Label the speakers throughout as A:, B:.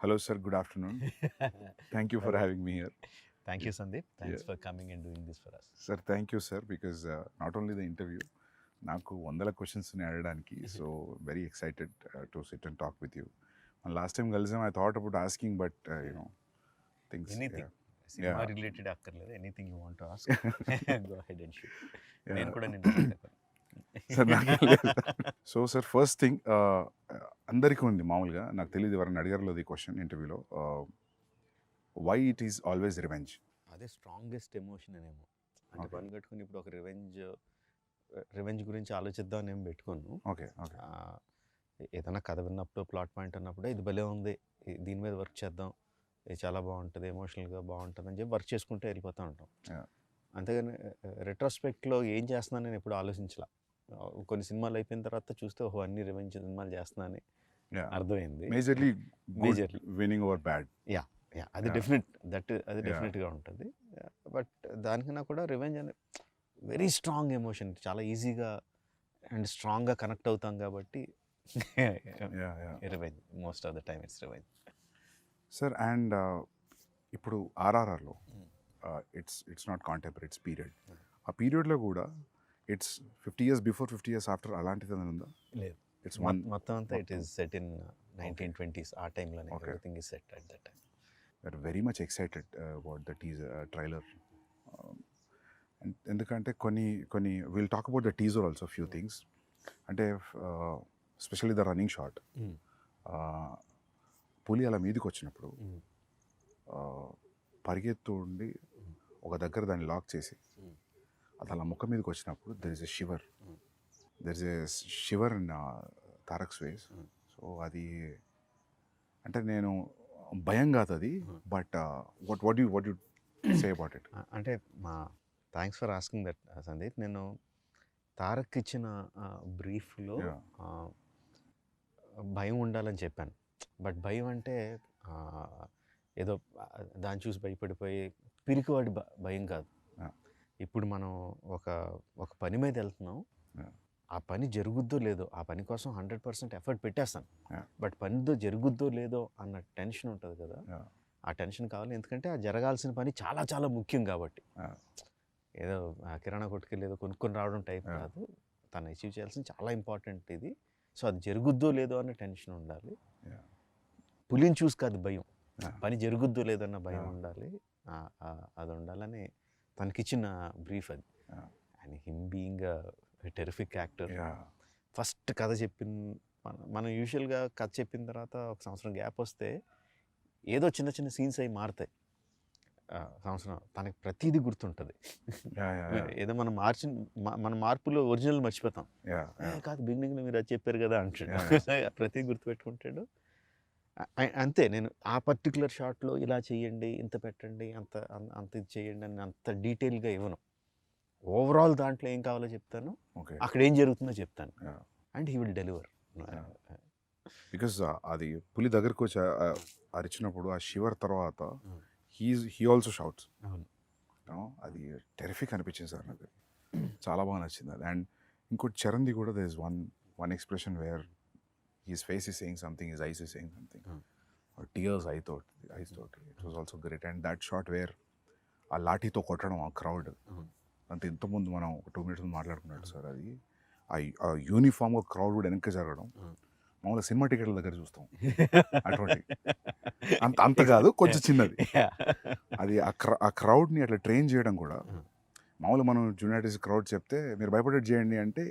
A: Hello, sir. Good afternoon. Thank you for
B: Hello.
A: having me here.
B: Thank you, Sandeep. Thanks
A: Yeah.
B: for coming and doing this for us.
A: Sir, thank you, sir, because not only the interview, నాకు వందల క్వశ్చన్స్ని అడగడానికి so very excited to sit and talk with you మన last time కలిసాం I thought about asking but you know things
B: Anything. సినిమా related అక్కర్లేదు, anything you want to ask go ahead and shoot. నేను కూడా నిన్ను అడుగుతాను.
A: సో సార్ ఫస్ట్ థింగ్ అందరికీ ఉంది మామూలుగా నాకు తెలియదు ఎవరైనా అడిగారు ఈ క్వశ్చన్ ఇంటర్వ్యూలో why it is always revenge.
B: అదే స్ట్రాంగెస్ట్ ఎమోషన్ అనేమో. అంటే పని కట్టుకుని ఇప్పుడు ఒక రివెంజ్ గురించి ఆలోచిద్దాం ఏం పెట్టుకోను.
A: ఓకే ఓకే
B: ఏదైనా కథ విన్నప్పుడు ప్లాట్ పాయింట్ అన్నప్పుడు ఇది భలే ఉంది, దీని మీద వర్క్ చేద్దాం, ఇది చాలా బాగుంటుంది, ఎమోషనల్గా బాగుంటుంది అని చెప్పి వర్క్ చేసుకుంటూ వెళ్ళిపోతూ ఉంటాం. అంతేగాని రెట్రోస్పెక్ట్లో ఏం చేస్తున్నాను నేను ఎప్పుడు ఆలోచించలా. కొన్ని సినిమాలు అయిపోయిన తర్వాత చూస్తే ఓహో అన్ని రివెంజ్ సినిమాలు చేస్తున్నానని అర్థమైంది.
A: Majorly winnowing over bad.
B: అది డెఫినెట్ అది డెఫినెట్గా ఉంటుంది. బట్ దానికన్నా కూడా రివెంజ్ అనే వెరీ స్ట్రాంగ్ ఎమోషన్, చాలా ఈజీగా అండ్ స్ట్రాంగ్గా కనెక్ట్ అవుతాం కాబట్టి revenge most of the time it's revenge.
A: Sir and ఇప్పుడు ఆర్ఆర్ఆర్లో it's not contemporary, it's period. ఆ పీరియడ్లో కూడా it's 50 years before 50 years after అలాంటిది ఉందా?
B: లేదు,
A: ఇట్స్
B: మొత్తం అంతా it is set in 1920s. ఆ టైంలోనే everything is set at that time.
A: We're very much excited about the teaser trailer. ఎందుకంటే కొన్ని will talk about the teaser also few things. అంటే స్పెషల్లీ ద రన్నింగ్ షాట్, పులి అలా మీదకి వచ్చినప్పుడు పరిగెత్తు ఉండి ఒక దగ్గర దాన్ని లాక్ చేసి అది అలా ముఖం మీదకి వచ్చినప్పుడు there is a shiver in Tarak's ways. So అది అంటే నేను భయం కాదు అది, but what you say about it?
B: అంటే thanks for asking that Sandeep. నేను తారక్ ఇచ్చిన బ్రీఫ్లో భయం ఉండాలని చెప్పాను. బట్ భయం అంటే ఏదో దాన్ని చూసి భయపడిపోయి పిరికివాడి భయం కాదు. ఇప్పుడు మనం ఒక పని మీద వెళ్తున్నాం, ఆ పని జరుగుద్దో లేదో, ఆ పని కోసం 100% ఎఫర్ట్ పెట్టేస్తాను, బట్ పనితో జరుగుద్దో లేదో అన్న టెన్షన్ ఉంటుంది కదా, ఆ టెన్షన్ కావాలి. ఎందుకంటే ఆ జరగాల్సిన పని చాలా చాలా ముఖ్యం కాబట్టి. ఏదో కిరాణా కొట్టుకెళ్ళి ఏదో కొనుక్కొని రావడం టైప్ కాదు, తను అచీవ్ చేయాల్సింది చాలా ఇంపార్టెంట్ ఇది. సో అది జరుగుద్దో లేదో అన్న టెన్షన్ ఉండాలి. పులిని చూసి కాదు భయం, పని జరుగుద్దో లేదన్న భయం ఉండాలి. అది ఉండాలని తనకిచ్చిన బ్రీఫ్ అది. And him being terrific actor. First కథ మనం యూజువల్గా కథ చెప్పిన తర్వాత ఒక సంవత్సరం గ్యాప్ వస్తే ఏదో చిన్న చిన్న సీన్స్ అవి మారుతాయి. సంవత్సరం తనకి ప్రతిదీ గుర్తుంటుంది. ఏదో మన మార్పులో ఒరిజినల్ మర్చిపోతాం. కాదు బిగినింగ్లో మీరు అది చెప్పారు కదా అంటాడు, ప్రతిదీ గుర్తుపెట్టుకుంటాడు. అంతే, నేను ఆ పర్టికులర్ షాట్లో ఇలా చేయండి, ఇంత పెట్టండి, అంత ఇది చేయండి అని అంత డీటెయిల్గా ఇవ్వను. ఓవరాల్ దాంట్లో ఏం కావాలో చెప్తాను, అక్కడ ఏం జరుగుతుందో చెప్తాను, and he will deliver.
A: Because అది పులి దగ్గరకు వచ్చి అరిచినప్పుడు ఆ షివర్ తర్వాత హీ ఆల్సో షౌట్స్. అది టెరిఫిక్ అనిపించింది సార్ నాకు, చాలా బాగా నచ్చింది అది. అండ్ ఇంకోటి చరణ్ది కూడా there is one expression where his face is saying something, his eyes is saying something, or tears eyes thought it was also great. And that shot where ఆ లాఠీతో కొట్టడం ఆ క్రౌడ్ అంత ఇంతకుముందు మనం 2 minutes మాట్లాడుకున్నాడు సార్, అది ఆ యూనిఫామ్గా క్రౌడ్ కూడా వెనక్కి జరగడం మామూలుగా సినిమా టికెట్ల దగ్గర చూస్తాం అటువంటి అంత కాదు, కొంచెం చిన్నది అది. ఆ క్రౌడ్ని అట్లా ట్రైన్ చేయడం కూడా మామూలుగా మనం జూనియార్టీస్ క్రౌడ్ చెప్తే మీరు భయపడేది చేయండి అంటే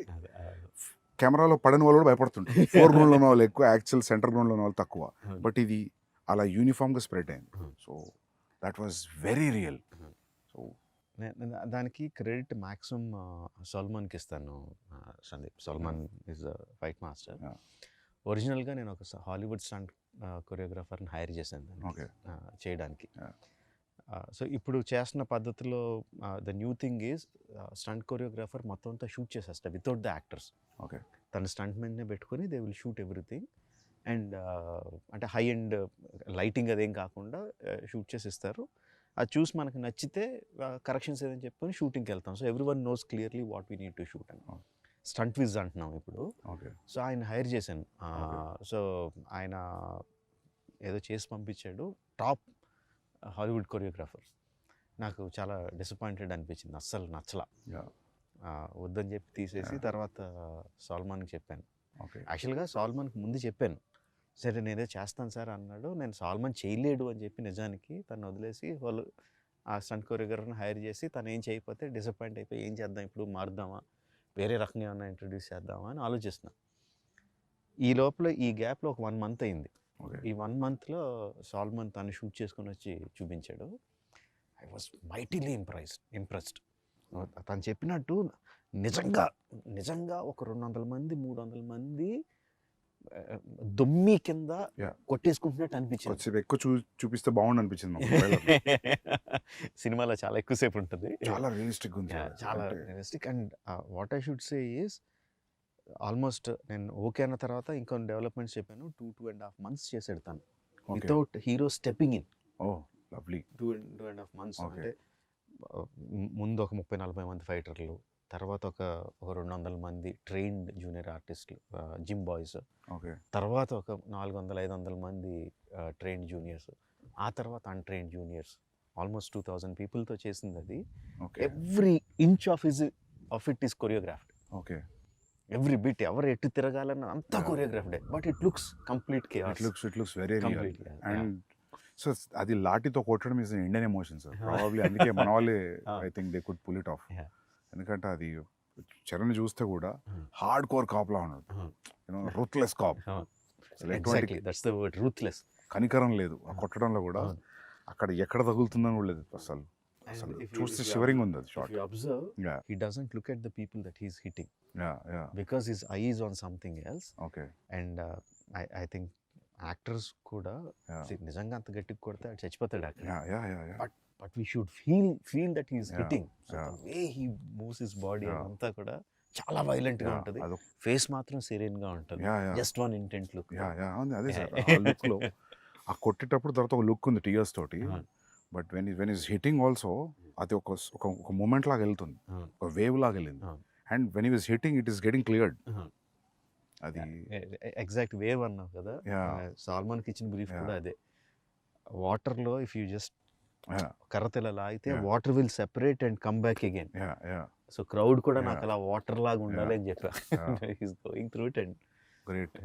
A: కెమెరాలో పడని వాళ్ళు కూడా భయపడుతుంటారు. 4 గ్రౌండ్లో ఉన్న వాళ్ళు ఎక్కువ, యాక్చువల్ సెంటర్ గ్రౌండ్లో ఉన్న వాళ్ళు తక్కువ, బట్ ఇది అలా యూనిఫామ్గా స్ప్రెడ్ అయింది. So that was very real. So
B: దానికి క్రెడిట్ మ్యాక్సిమం సల్మాన్కి ఇస్తాను. Sandeep Salman is fight master. ఒరిజినల్గా నేను ఒక హాలీవుడ్ స్టంట్ కొరియోగ్రాఫర్ని హైర్ చేశాను చేయడానికి. సో ఇప్పుడు చేస్తున్న పద్ధతిలో the new thing is stunt choreographer మొత్తం అంతా షూట్ చేసేస్తా వితౌట్ ద యాక్టర్స్. తన స్టంట్ మెన్నే పెట్టుకొని they will shoot everything. And అంటే హై అండ్ లైటింగ్ అదేం కాకుండా షూట్ చేసి ఇస్తారు. అది చూసి మనకు నచ్చితే కరెక్షన్స్ ఏదని చెప్పుకొని షూటింగ్కి వెళ్తాం. So every one knows clearly what we need to shoot అని. స్టంట్ విజ్ అంటున్నాం ఇప్పుడు. సో ఆయన హైర్ చేశాను. సో ఆయన ఏదో చేసి పంపించాడు, టాప్ హాలీవుడ్ కొరియోగ్రాఫర్. నాకు చాలా డిసప్పాయింటెడ్ అనిపించింది, అస్సలు నచ్చలా.
A: Yeah.
B: వద్దని చెప్పి తీసేసి తర్వాత సాల్మాన్కి చెప్పాను.
A: Okay.
B: యాక్చువల్గా సాల్మాన్కి ముందు చెప్పాను, సరే నేనే చేస్తాను సార్ అన్నాడు. నేను సాల్మాన్ చేయలేడు అని చెప్పి నిజానికి తను వదిలేసి వాళ్ళు ఆ స్టంట్ కొరియోగ్రాఫర్ని హైర్ చేసి తను ఏం చేయకపోతే డిసప్పాయింట్ అయిపోయి ఏం చేద్దాం ఇప్పుడు, మారుద్దామా, వేరే రకంగా ఏమన్నా ఇంట్రడ్యూస్ చేద్దామా అని ఆలోచిస్తున్నా. ఈ లోపల ఈ గ్యాప్లో ఒక 1 month అయింది.
A: Okay.
B: ఈ 1 monthలో సాల్మాన్ తను షూట్ చేసుకొని వచ్చి చూపించాడు. I was mightily impressed. తను చెప్పినట్టు నిజంగా ఒక 200 మంది 300 మంది దుమ్మి కింద
A: Yeah.
B: కొట్టేసుకుంటున్నట్టు అనిపించింది.
A: కొంచెం ఎక్కువ చూపిస్తే బాగుండు అనిపించింది మాకు trailer లో.
B: సినిమాలో చాలా ఎక్కువసేపు ఉంటుంది,
A: చాలా రియలిస్టిక్ ఉంది
B: Yeah,
A: సార్.
B: చాలా
A: అంటే
B: realistic. And what I should say is almost నేను ఓకే అన్న తర్వాత ఇంకొన్ని డెవలప్మెంట్స్ చెప్పాను. 2.5 months చేసాడు తను,
A: Okay.
B: Without hero stepping in.
A: Oh, lovely.
B: 2.5 months.
A: Okay.
B: అంటే ముందు ఒక 30-40 మంది ఫైటర్లు, తర్వాత ఒక 200 మంది ట్రైన్డ్ జూనియర్ ఆర్టిస్టులు, జిమ్ బాయ్స్,
A: Okay.
B: తర్వాత ఒక 400-500 మంది ట్రైన్డ్ జూనియర్స్, ఆ తర్వాత అన్ట్రైన్డ్ జూనియర్స్, ఆల్మోస్ట్ 2000 పీపుల్తో చేసింది అది.
A: Okay.
B: Every inch of it is choreographed.
A: Okay.
B: Every bit, ఎవరు ఎటు తిరగాలన్న అంతా
A: Yeah.
B: కొరియోగ్రాఫ్డే. But it looks complete
A: It
B: chaos.
A: looks very real.
B: Complete, yeah.
A: And so అది లాఠీతో కొట్టడం is Indian emotion sir. Probably అందుకే మన వాళ్ళే I think they could pull it off.
B: Yeah.
A: ఎందుకంటే అది చరణ్ చూస్తే కూడా
B: Hmm.
A: హార్డ్ కోర్ కాప్లా ఉన్నాడు, ruthless cop.
B: Exactly, that's the word, ruthless.
A: కనికరం లేదు ఆ కొట్టడంలో కూడా. అక్కడ ఎక్కడ తగులుతుందని కూడా లేదు అసలు. చూస్తే షివరింగ్ ఉంది అది shot.
B: If you observe,
A: Yeah.
B: he doesn't look at the people that he's hitting
A: Yeah.
B: because his eye is on something else.
A: Okay.
B: And I think actors కూడా
A: Yeah.
B: నిజంగా అంత గట్టిగా కొడితే అది చచ్చిపోతాడు అక్కడ.
A: Yeah.
B: But we should feel that he's
A: Yeah.
B: Hitting. So
A: Yeah.
B: The way he moves his body
A: Yeah.
B: అంతా కూడా చాలా వైలెంట్ గా ఉంటుంది. ఫేస్ మాత్రం సెరీన్ గా ఉంటుంది. Just one intent look.
A: అదే సార్. ఆ లుక్ లో ఆ కొట్టేటప్పుడు తర్వాత ఒక లుక్ ఉంది టీయర్స్ తోటి. But when is hitting also అది ఒక మూమెంట్ లాగా వెళ్తుంది, ఒక వేవ్ లాగా వెళ్ళింది. And when is hitting it is getting cleared. అది
B: ఎగ్జాక్ట్ వేవ్ అన్నావు కదా, సాల్మాన్కి ఇచ్చిన బ్రీఫ్ కూడా అదే. వాటర్ లో ఇఫ్ యూ జస్ట్ కర్రతెల లాగితే water will separate and come back again. So crowd కూడా నాకు అలా వాటర్ లాగా ఉండాలి అని చెప్పా. He's going through it and
A: great.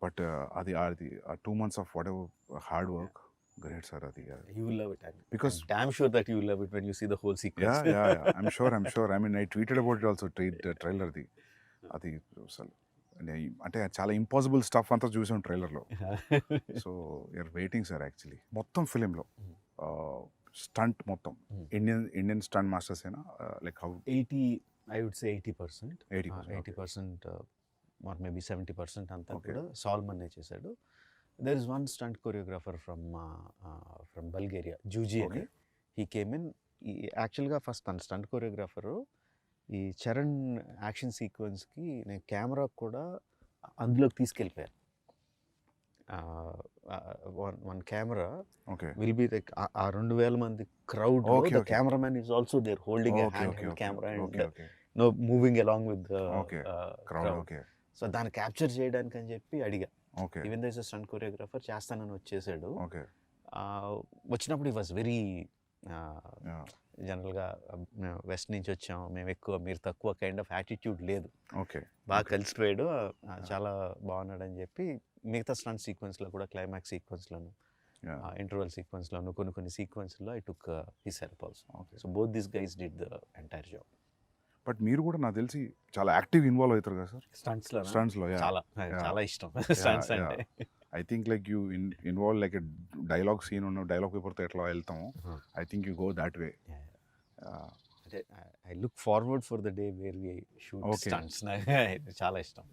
A: But అది 2 months of what ever hard work, great sir. అది
B: you will love it.
A: Because
B: damn sure that you will love it when you see the whole sequence.
A: yeah. I'm sure. I mean, I tweeted about it also, trailer ది. అది అసలు అంటే చాలా impossible stuff అంతా చూసాం ట్రైలర్లో. So you're waiting sir. Actually మొత్తం ఫిలింలో స్టంట్ మొత్తం ఇండియన్ స్టంట్ మాస్టర్స్ అయినా like how
B: 80, I would say 80%.
A: 80%
B: or maybe 70% అంతా
A: Okay.
B: కూడా సాల్మన్ చేశాడు. There is one stunt choreographer from Bulgaria, Juji అని.
A: Okay.
B: He came in. యాక్చువల్గా ఫస్ట్ తన స్టంట్ కొరియోగ్రాఫరు ఈ చరణ్ యాక్షన్ సీక్వెన్స్కి నేను కెమెరా కూడా అందులోకి తీసుకెళ్ళిపోయాను. One camera
A: okay.
B: Will be like ఆ 2000 మంది crowd,
A: Okay,
B: the
A: okay.
B: Cameraman is also there holding
A: okay
B: camera
A: okay
B: and no moving along with
A: okay crowd. Okay
B: so దాన్ని capture చేయడానికి అని చెప్పి అడిగా.
A: Okay
B: even though is stunt choreographer, చేస్తానని వచ్చేసాడు.
A: Okay
B: వచ్చినప్పుడు ఈ వాజ్ వెరీ జనరల్గా వెస్ట్ నుంచి వచ్చాం మేము ఎక్కువ మీరు తక్కువ కైండ్ ఆఫ్ యాటిట్యూడ్ లేదు,
A: ఓకే
B: బాగా కలిసిపోయాడు, చాలా బాగున్నాడు అని చెప్పి మిగతా స్టంట్ సీక్వెన్స్లో కూడా క్లైమాక్స్ సీక్వెన్స్లోను ఇంటర్వల్ సీక్వెన్స్లోను కొన్ని సీక్వెన్స్లో I took his help also.
A: Okay.
B: So both this guys did the entire job.
A: But మీరు కూడా నాకు తెలిసి చాలా యాక్టివ్ ఇన్వాల్వ్ అవుతారు కదా సార్
B: స్టంట్స్లో
A: స్టంట్స్లో.
B: చాలా ఇష్టం స్టంట్స్ అంటే.
A: I think like you involve like dialogue scene ఉన్న డైలాగ్ పేపర్తో ఎట్లా వెళ్తాము, I think you go that way.
B: I look forward for the day where we shoot
A: Okay.
B: Stunts. చాలా ఇష్టం.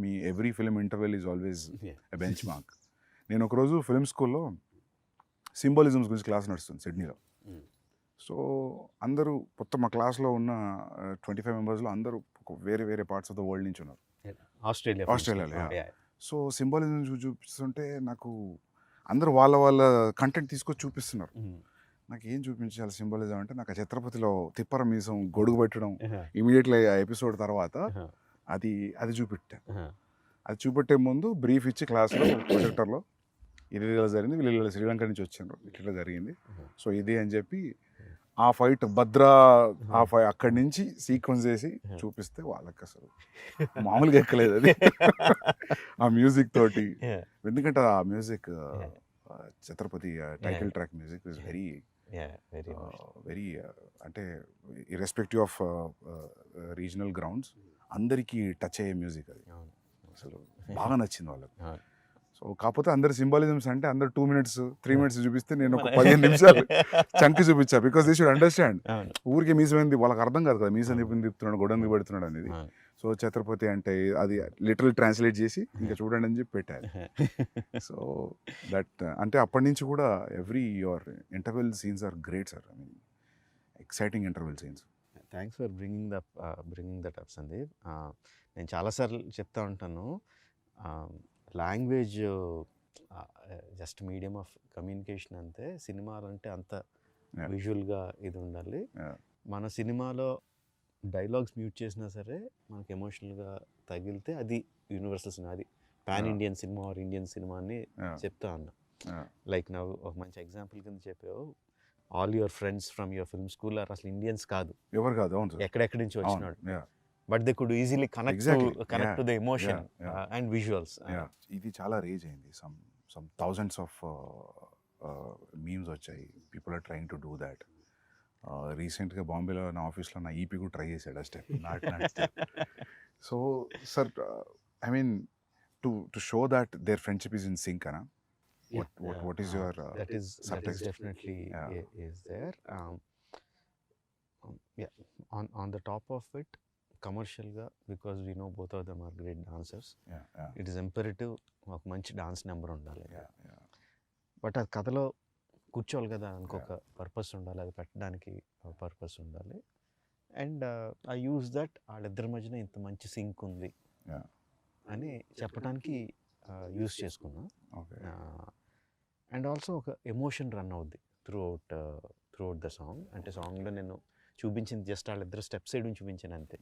A: మీ every film interval is always a benchmark. నేను ఒకరోజు film స్కూల్లో సింబాలిజమ్స్ గురించి క్లాస్ నడుస్తుంది సిడ్నీలో. సో అందరూ మొత్తం మా క్లాస్లో ఉన్న 25 మెంబర్స్లో అందరూ వేరే వేరే పార్ట్స్ ఆఫ్ ద వరల్డ్ నుంచి ఉన్నారు. ఆస్ట్రేలియాలో, సో సింబాలిజం చూపిస్తుంటే నాకు అందరూ వాళ్ళ కంటెంట్ తీసుకొచ్చి చూపిస్తున్నారు. నాకు ఏం చూపించాలి సింబాలిజం అంటే, నాకు ఆ ఛత్రపతిలో తిప్పర మీసం గొడుగు పెట్టడం ఇమీడియట్లీ ఆ ఎపిసోడ్ తర్వాత అది చూపెట్టా. అది చూపెట్టే ముందు బ్రీఫ్ ఇచ్చి క్లాస్లో ప్రొజెక్టర్లో ఇది ఇలా జరిగింది, వీళ్ళు ఇలా శ్రీలంక నుంచి వచ్చారు, ఇట్లా జరిగింది, సో ఇది అని చెప్పి ఆ ఫైట్ భద్రా అక్కడి నుంచి సీక్వెన్స్ చేసి చూపిస్తే వాళ్ళకి అసలు మామూలుగా ఎక్కలేదు అది ఆ మ్యూజిక్ తోటి. ఎందుకంటే ఆ music Chhatrapati title track music is very very అంటే ఇర్రెస్పెక్టివ్ ఆఫ్ రీజనల్ గ్రౌండ్స్ అందరికీ టచ్ అయ్యే మ్యూజిక్ అది. అసలు బాగా నచ్చింది వాళ్ళకి. సో కాకపోతే అందరు సింబాలిజమ్స్ అంటే అందరు 2 minutes 3 minutes చూపిస్తే నేను ఒక 15 నిమిషాలు చంకి చూపించా. Because they should understand. ఊరికి మీసమైంది వాళ్ళకి అర్థం కాదు కదా, మీసం తిప్పుతున్నాడు గొడవని పెడుతున్నాడు అనేది. సో ఛత్రపతి అంటే అది లిటరల్ ట్రాన్స్లేట్ చేసి ఇంకా చూడండి అని చెప్పి పెట్టారు. సో దట్ అంటే అప్పటి నుంచి కూడా every your interval scenes are great sir. I mean exciting interval scenes.
B: Thanks for bringing that up Sandeep. నేను చాలాసార్లు చెప్తా ఉంటాను, language just medium of communication అంతే, సినిమాలు అంటే అంత విజువల్గా ఇది ఉండాలి. మన సినిమాలో డైలాగ్స్ మ్యూట్ చేసినా సరే మనకి ఎమోషనల్గా తగిలితే అది యూనివర్సల్ సినిమా, అది pan Indian cinema or Indian cinema అని చెప్తా ఉన్నా. లైక్ నా ఒక మంచి ఎగ్జాంపుల్ కింద చెప్పావు, all your friends from your film school are అసలు ఇండియన్స్ కాదు,
A: ఎవరు కాదు,
B: ఎక్కడెక్కడి నుంచి వచ్చినాడు, but they could easily connect to the emotion and visuals.
A: ఇది చాలా రేజ్ అయింది. సమ్ థౌజండ్స్ ఆఫ్ మీమ్స్ వచ్చాయి. People are trying to do that. రీసెంట్గా బాంబేలో నా ఆఫీస్లో నా ఈపీ కూడా ట్రై చేశాడు ఆ step. So sir I mean to show that their friendship is in sync అనా. What is your
B: that is definitely is there. On the top of it, commercial ga, because we know both of them are great dancers, it is imperative ఒక మంచి dance number ఉండాలి. But అది కథలో కూర్చోవాలి కదా, దానికి ఒక పర్పస్ ఉండాలి, అది పెట్టడానికి పర్పస్ ఉండాలి. అండ్ ఐ యూజ్ దట్ వాళ్ళిద్దరి మధ్యన ఇంత మంచి సింక్ ఉంది అని చెప్పడానికి యూజ్ చేసుకున్నా. అండ్ ఆల్సో ఒక ఎమోషన్ రన్ అవుద్ది త్రూ అవుట్ ద సాంగ్. అంటే సాంగ్లో నేను చూపించింది జస్ట్ వాళ్ళిద్దరు స్టెప్ సైడ్ నుంచి చూపించాను అంతే.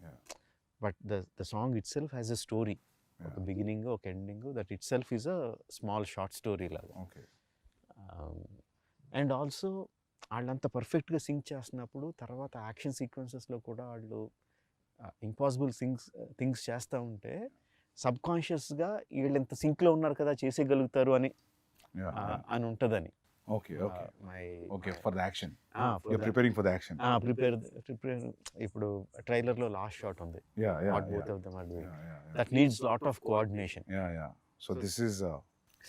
B: But the song it self has a story, ఒక బిగినింగ్ ఒక ending, that it self is a small short story లాగా. అండ్ ఆల్సో వాళ్ళంత పర్ఫెక్ట్గా సింక్ చేస్తున్నప్పుడు తర్వాత యాక్షన్ సీక్వెన్సెస్లో కూడా వాళ్ళు ఇంపాసిబుల్ థింగ్స్ చేస్తూ ఉంటే సబ్కాన్షియస్గా వీళ్ళు ఎంత సింక్లో ఉన్నారు కదా చేసేయగలుగుతారు అని ఉంటుందని. ఇప్పుడు ట్రైలర్లో లాస్ట్ షాట్ ఉంది, that needs lot of coordination.
A: So this is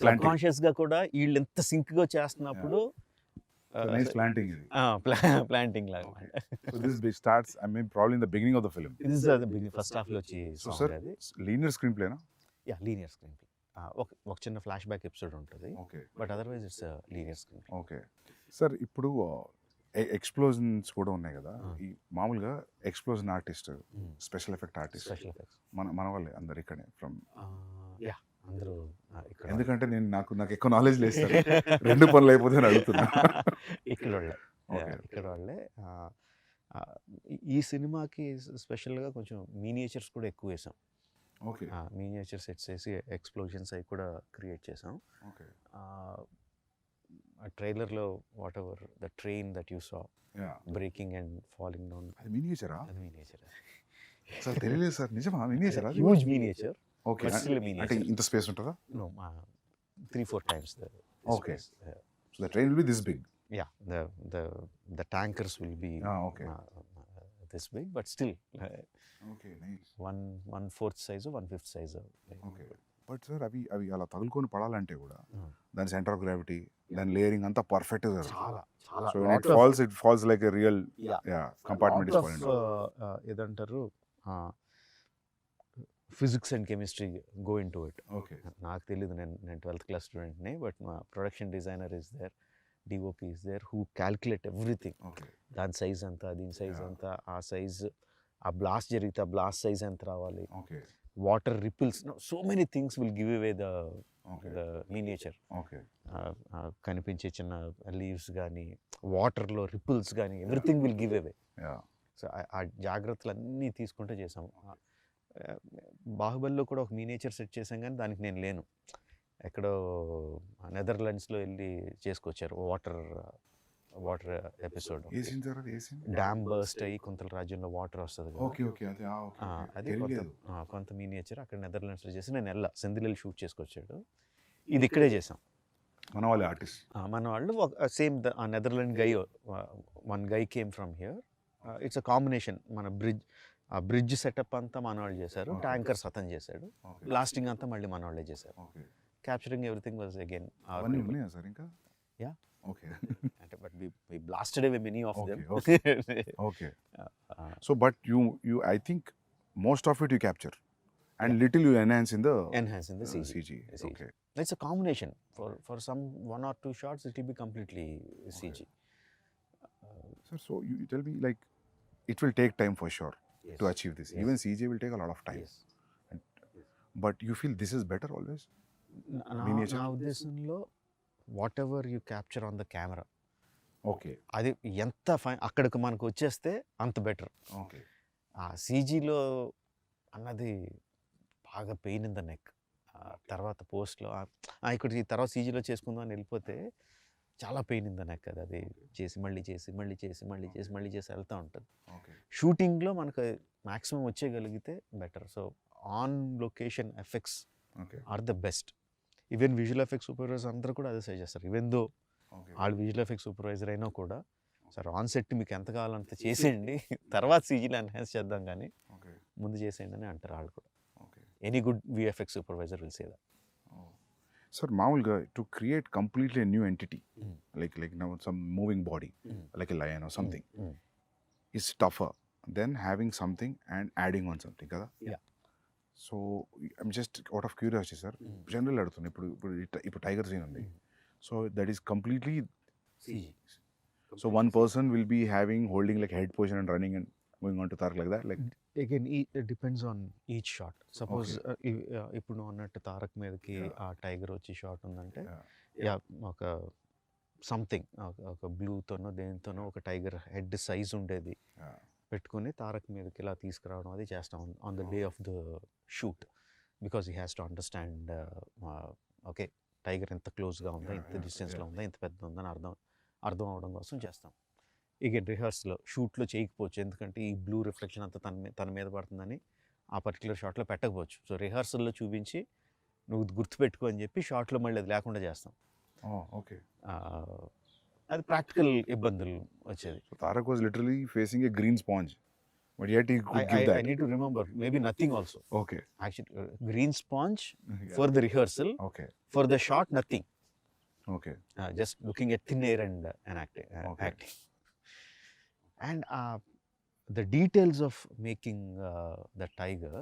B: సబ్కాన్షియస్గా కూడా వీళ్ళు ఎంత సింక్గా చేస్తున్నప్పుడు ప్లాంటింగ్ లాగా.
A: So this starts, I mean, probably in the beginning of the film.
B: This is the beginning, first half లో వచ్చి.
A: So sir, linear screenplay na?
B: Yeah, linear screenplay. ఒక చిన్న ఫ్లాష్ బ్యాక్ ఎపిసోడ్ ఉంటుంది, but otherwise it's linear screenplay.
A: Okay sir, ఇప్పుడు explosions కూడా ఉన్నాయి కదా, ఈ మామూలుగా explosion artist, special effect artist, మన వాళ్ళే అందరు ఇక్కడే ఫ్రమ్.
B: అందరూ
A: ఎందుకంటే నాకు ఎక్కువ నాలెడ్జ్ లేదు సార్, రెండు పనులు అయిపోతే అడుగుతున్నా.
B: ఇక్కడ వాళ్ళే. ఈ సినిమాకి స్పెషల్గా కొంచెం మీనియేచర్స్ కూడా ఎక్కువ వేసాం. మీనియేచర్ సెట్స్ వేసి ఎక్స్ప్లోజన్స్ అవి కూడా క్రియేట్ చేసాం. ట్రైలర్లో what ever the train that you saw breaking and falling down,
A: అది మీనియేచరా?
B: అది మీనియేచర్
A: సార్, తెలియలేదు సార్. నిజమా? మీనియేచరా?
B: Huge miniature.
A: ఓకే, అంటే ఇంత స్పేస్ ఉంటుందా?
B: No, 3-4 times the
A: okay
B: space.
A: So the train will be this big.
B: Yeah, the tankers will be this big, but still
A: okay, nice.
B: 1/4 size or 1/5 size.
A: Okay, but sir అవి అలా తగులుకొని పడాలంటే కూడా దాని centre of gravity, దాని layering అంతా perfect గా
B: చాలా.
A: So it falls like a real compartment is falling.
B: ఏదంటారు, physics and chemistry go into it.
A: Okay,
B: నాకు తెలియదు, నేను 12th క్లాస్ స్టూడెంట్ని, బట్ మా production designer is there, DOP is there, who calculate everything. దాని size అంతా, దీని size అంతా, ఆ సైజ్, ఆ బ్లాస్ట్ జరిగితే ఆ బ్లాస్ట్ సైజ్ ఎంత రావాలి, water ripples, so many things will give away the miniature. కనిపించే చిన్న లీవ్స్ కానీ, వాటర్లో రిపిల్స్ కానీ, everything will give away. So ఆ జాగ్రత్తలు అన్నీ తీసుకుంటూ చేసాము. బాహుబలిలో కూడా ఒక మీనియేచర్ సెట్ చేసాం, కానీ దానికి నేను లేను. ఎక్కడో నెదర్లాండ్స్లో వెళ్ళి చేసుకొచ్చారు వాటర్ ఎపిసోడ్.
A: ఏ సీన్ సార్ అది? ఏ సీన్?
B: డ్యామ్ బర్స్ట్ అయ్యి కొంత రాజ్యంలో వాటర్ వస్తుంది కదా,
A: ఓకే ఓకే అదే ఓకే
B: అది
A: తెలియలేదు.
B: కొంత మీనియేచర్ అక్కడ నెదర్లాండ్స్లో చేసి నేను సెందిల్ షూట్ చేసుకొచ్చాడు. ఇది ఇక్కడే చేసాం.
A: మన వాళ్ళే ఆర్టిస్ట్.
B: మన వాళ్ళు same Netherland guy, one guy came from here. It's a combination. మన బ్రిడ్జ్ సెటప్ అంతా మన వాళ్ళు చేశారు, ట్యాంకర్స్ అతను చేశాడు, లాస్టింగ్ అంతా మళ్ళీ మన వాళ్ళే చేశారు. క్యాప్చరింగ్ ఎవ్రీథింగ్ వాజ్ అగైన్
A: అవన్నీ ఉన్నాయా సార్ ఇంకా?
B: యా.
A: ఓకే
B: అంటే but we blasted away many of them.
A: Okay so but you I think most of it you capture and little you enhance in the CG. Okay.
B: It's a combination. For some 1 or 2 shots, it will be completely CG.
A: Sir, so you tell me, like, it will take time for sure to achieve this.
B: Yes.
A: Even CG will take a lot of time.
B: Yes.
A: But you feel this is better always? Miniature?
B: నా ఉద్దేశంలో what ever you capture on the camera,
A: Okay.
B: అది ఎంత అక్కడికి మనకు వచ్చేస్తే అంత better.
A: Okay.
B: ఆ సీజీలో అన్నది బాగా పెయిన్ ఇన్ ద నెక్. తర్వాత పోస్ట్లో ఇక్కడ ఈ తర్వాత సీజీలో చేసుకుందాం అని వెళ్ళిపోతే చాలా పెయిన్ ఇన్ ద నెక్. అది చేసి మళ్ళీ వెళ్తూ ఉంటుంది. షూటింగ్లో మనకు మ్యాక్సిమం వచ్చేయగలిగితే better. So on location effects are the best. Even visual effects supervisor అందరూ కూడా అదే సజెస్ట్ చేస్తారు. ఈవెన్ దో వాళ్ళు విజువల్ ఎఫెక్ట్స్ సూపర్వైజర్ అయినా కూడా, సార్ ఆన్ సెట్ మీకు ఎంత కావాలంత చేసేయండి, తర్వాత సీజీలో ఎన్హాన్స్ చేద్దాం కానీ ముందు చేసేయండి అని అంటారు వాళ్ళు కూడా. Any good VFX supervisor will say that.
A: Sir, మామూలుగా to create completely a new entity, like now some moving body, like a lion or something, is tougher than having something and adding on something, kada?
B: Yeah.
A: So I'm just out of curiosity, sir. General అడుగుతున్నా, ఇప్పుడు tiger scene ఉంది. So that is completely
B: CG.
A: So one person will be holding like head position and running and going on to Tarak like that, like
B: Again, it depends on each shot. Suppose ఇప్పుడు నువ్వు అన్నట్టు తారక్ మీదకి ఆ tiger వచ్చి shot ఉందంటే, yeah ఒక something ఒక బ్లూతోనో దేనితోనో ఒక టైగర్ హెడ్ సైజ్ ఉండేది పెట్టుకుని తారక్ మీదకి ఇలా తీసుకురావడం అది చేస్తాం on the day of the shoot. Because he has to understand, okay tiger ఎంత క్లోజ్గా ఉందా, ఎంత డిస్టెన్స్లో ఉందా, ఎంత పెద్ద ఉందని అర్థం అవడం కోసం చేస్తాం. ఇక రిహర్సల్లో షూట్లో చేయకపోవచ్చు, ఎందుకంటే ఈ బ్లూ రిఫ్లెక్షన్ అంతా తన మీద పడుతుందని ఆ పర్టికులర్ షాట్లో పెట్టకపోవచ్చు. సో రిహర్సల్లో చూపించి నువ్వు గుర్తుపెట్టుకో అని చెప్పి షాట్లో మళ్ళీ అది లేకుండా చేస్తాం.
A: ఓకే,
B: అది ప్రాక్టికల్ ఇబ్బందులు వచ్చేది.
A: Tarak was literally facing a green sponge, but yet he could give that.
B: I need to remember, maybe nothing also.
A: Okay.
B: Actually, green sponge for the rehearsal.
A: Okay.
B: For the shot, nothing.
A: Okay.
B: Just looking at thin air and acting. And the details of making the tiger,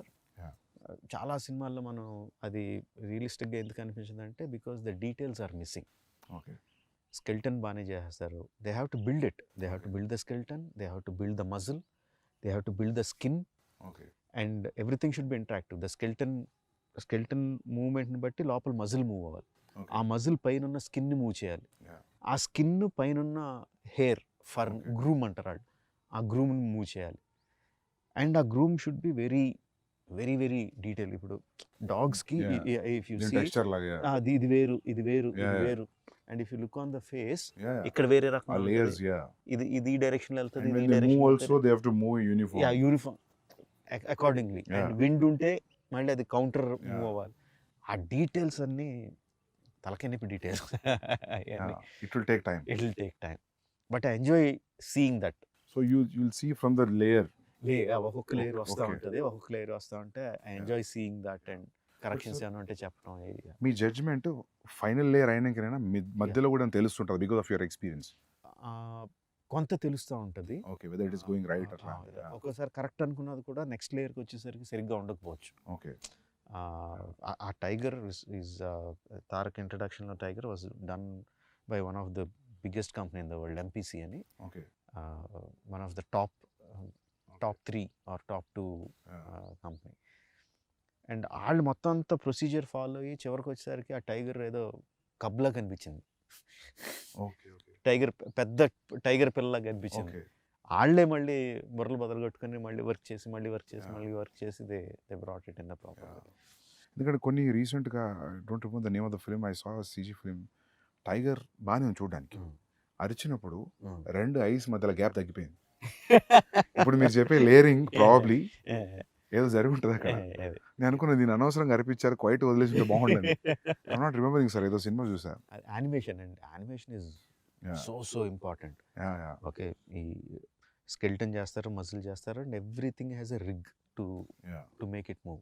B: చాలా సినిమాల్లో మనం అది రియలిస్టిక్గా ఎందుకు అనిపించింది అంటే, because the details are missing.
A: Okay.
B: Skeleton బాగానే చేస్తారు. They have to build it. They have to build the skeleton, they have to build the muscle, they have to build the skin, and everything should be interactive. The skeleton మూవ్మెంట్ని బట్టి లోపల muscle move అవ్వాలి. ఆ muscle పైన ఉన్న స్కిన్ని move చేయాలి. ఆ స్కిన్ పైన హెయిర్ ఫర్ గ్రూమ్ అంటారు వాళ్ళు, ఆ గ్రూమ్ని మూవ్ చేయాలి. అండ్ ఆ groom should be very very very detail. ఇప్పుడు డాగ్స్కి ఇఫ్ యూ సీ ఇది వేరు ఇది వేరు ఇది వేరు, and if you look on the face ఇక్కడ వేరే రకం ఇది డైరెక్షన్ వెళ్తుంది, ఇది direction uniform accordingly. And wind ఉంటే మళ్ళీ అది కౌంటర్ మూవ్ అవ్వాలి. ఆ డీటెయిల్స్ అన్నీ తలకెనిపి details.
A: It will take time.
B: But I enjoy seeing that.
A: So you'll see from the layer.
B: ఒక్కొక్క లేయర్ వస్తూ ఉంటుంది, ఒక్కొక్క లేయర్ వస్తూ ఉంటే I enjoy seeing that and corrections ఏమైనా ఉంటే చెప్పడం.
A: మీ జడ్జ్మెంట్ ఫైనల్ లేయర్ అయినాకైనా మధ్యలో కూడా తెలుస్తుంటుంది బికాస్ ఆఫ్ యువర్ ఎక్స్పీరియన్స్?
B: కొంత తెలుస్తూ ఉంటుంది.
A: Okay, whether it is going right అట్లా.
B: ఒక్కోసారి కరెక్ట్ అనుకున్నది కూడా నెక్స్ట్ లేయర్కి వచ్చేసరికి సరిగ్గా ఉండకపోవచ్చు.
A: ఓకే.
B: ఆ టైగర్ ఈజ్ తారక్ ఇంట్రడక్షన్లో tiger was done by one of the biggest company in the world, MPC అని.
A: Okay.
B: One of the top 3 or top 2 company. And వాళ్ళు మొత్తం అంతా ప్రొసీజర్ ఫాలో అయ్యి చివరికి వచ్చేసరికి ఆ టైగర్ ఏదో కబ్లా కనిపించింది. పెద్ద టైగర్ పిల్లలా కనిపించింది. వాళ్ళే మళ్ళీ బుర్రలు బదలు కొట్టుకొని మళ్ళీ వర్క్ చేసి they brought it in the proper.
A: ఎందుకంటే కొన్ని రీసెంట్గా don't remember the name of the film, I saw CG film, tiger బాగానే ఉంది చూడడానికి, అరిచినప్పుడు రెండు ఐస్ మధ్యలో గ్యాప్ తగ్గిపోయింది. ఇప్పుడు మీరు చెప్పే లేయరింగ్ ప్రాబ్లీ ఏదో జరిగి ఉంటుంది అక్కడ. నేను అనుకున్నా దీన్ని అనవసరంగా అరిపించారు, క్వైట్ వదిలేసి ఉంటే బాగుండదు. ఐఎమ్ నాట్ రిమెంబరింగ్ సార్, ఏదో సినిమా చూసా.
B: యానిమేషన్ అండి, animation is so important. Okay, ఈ స్కెల్టన్ చేస్తారు, మజిల్ చేస్తారు, and everything has a rig to make it move.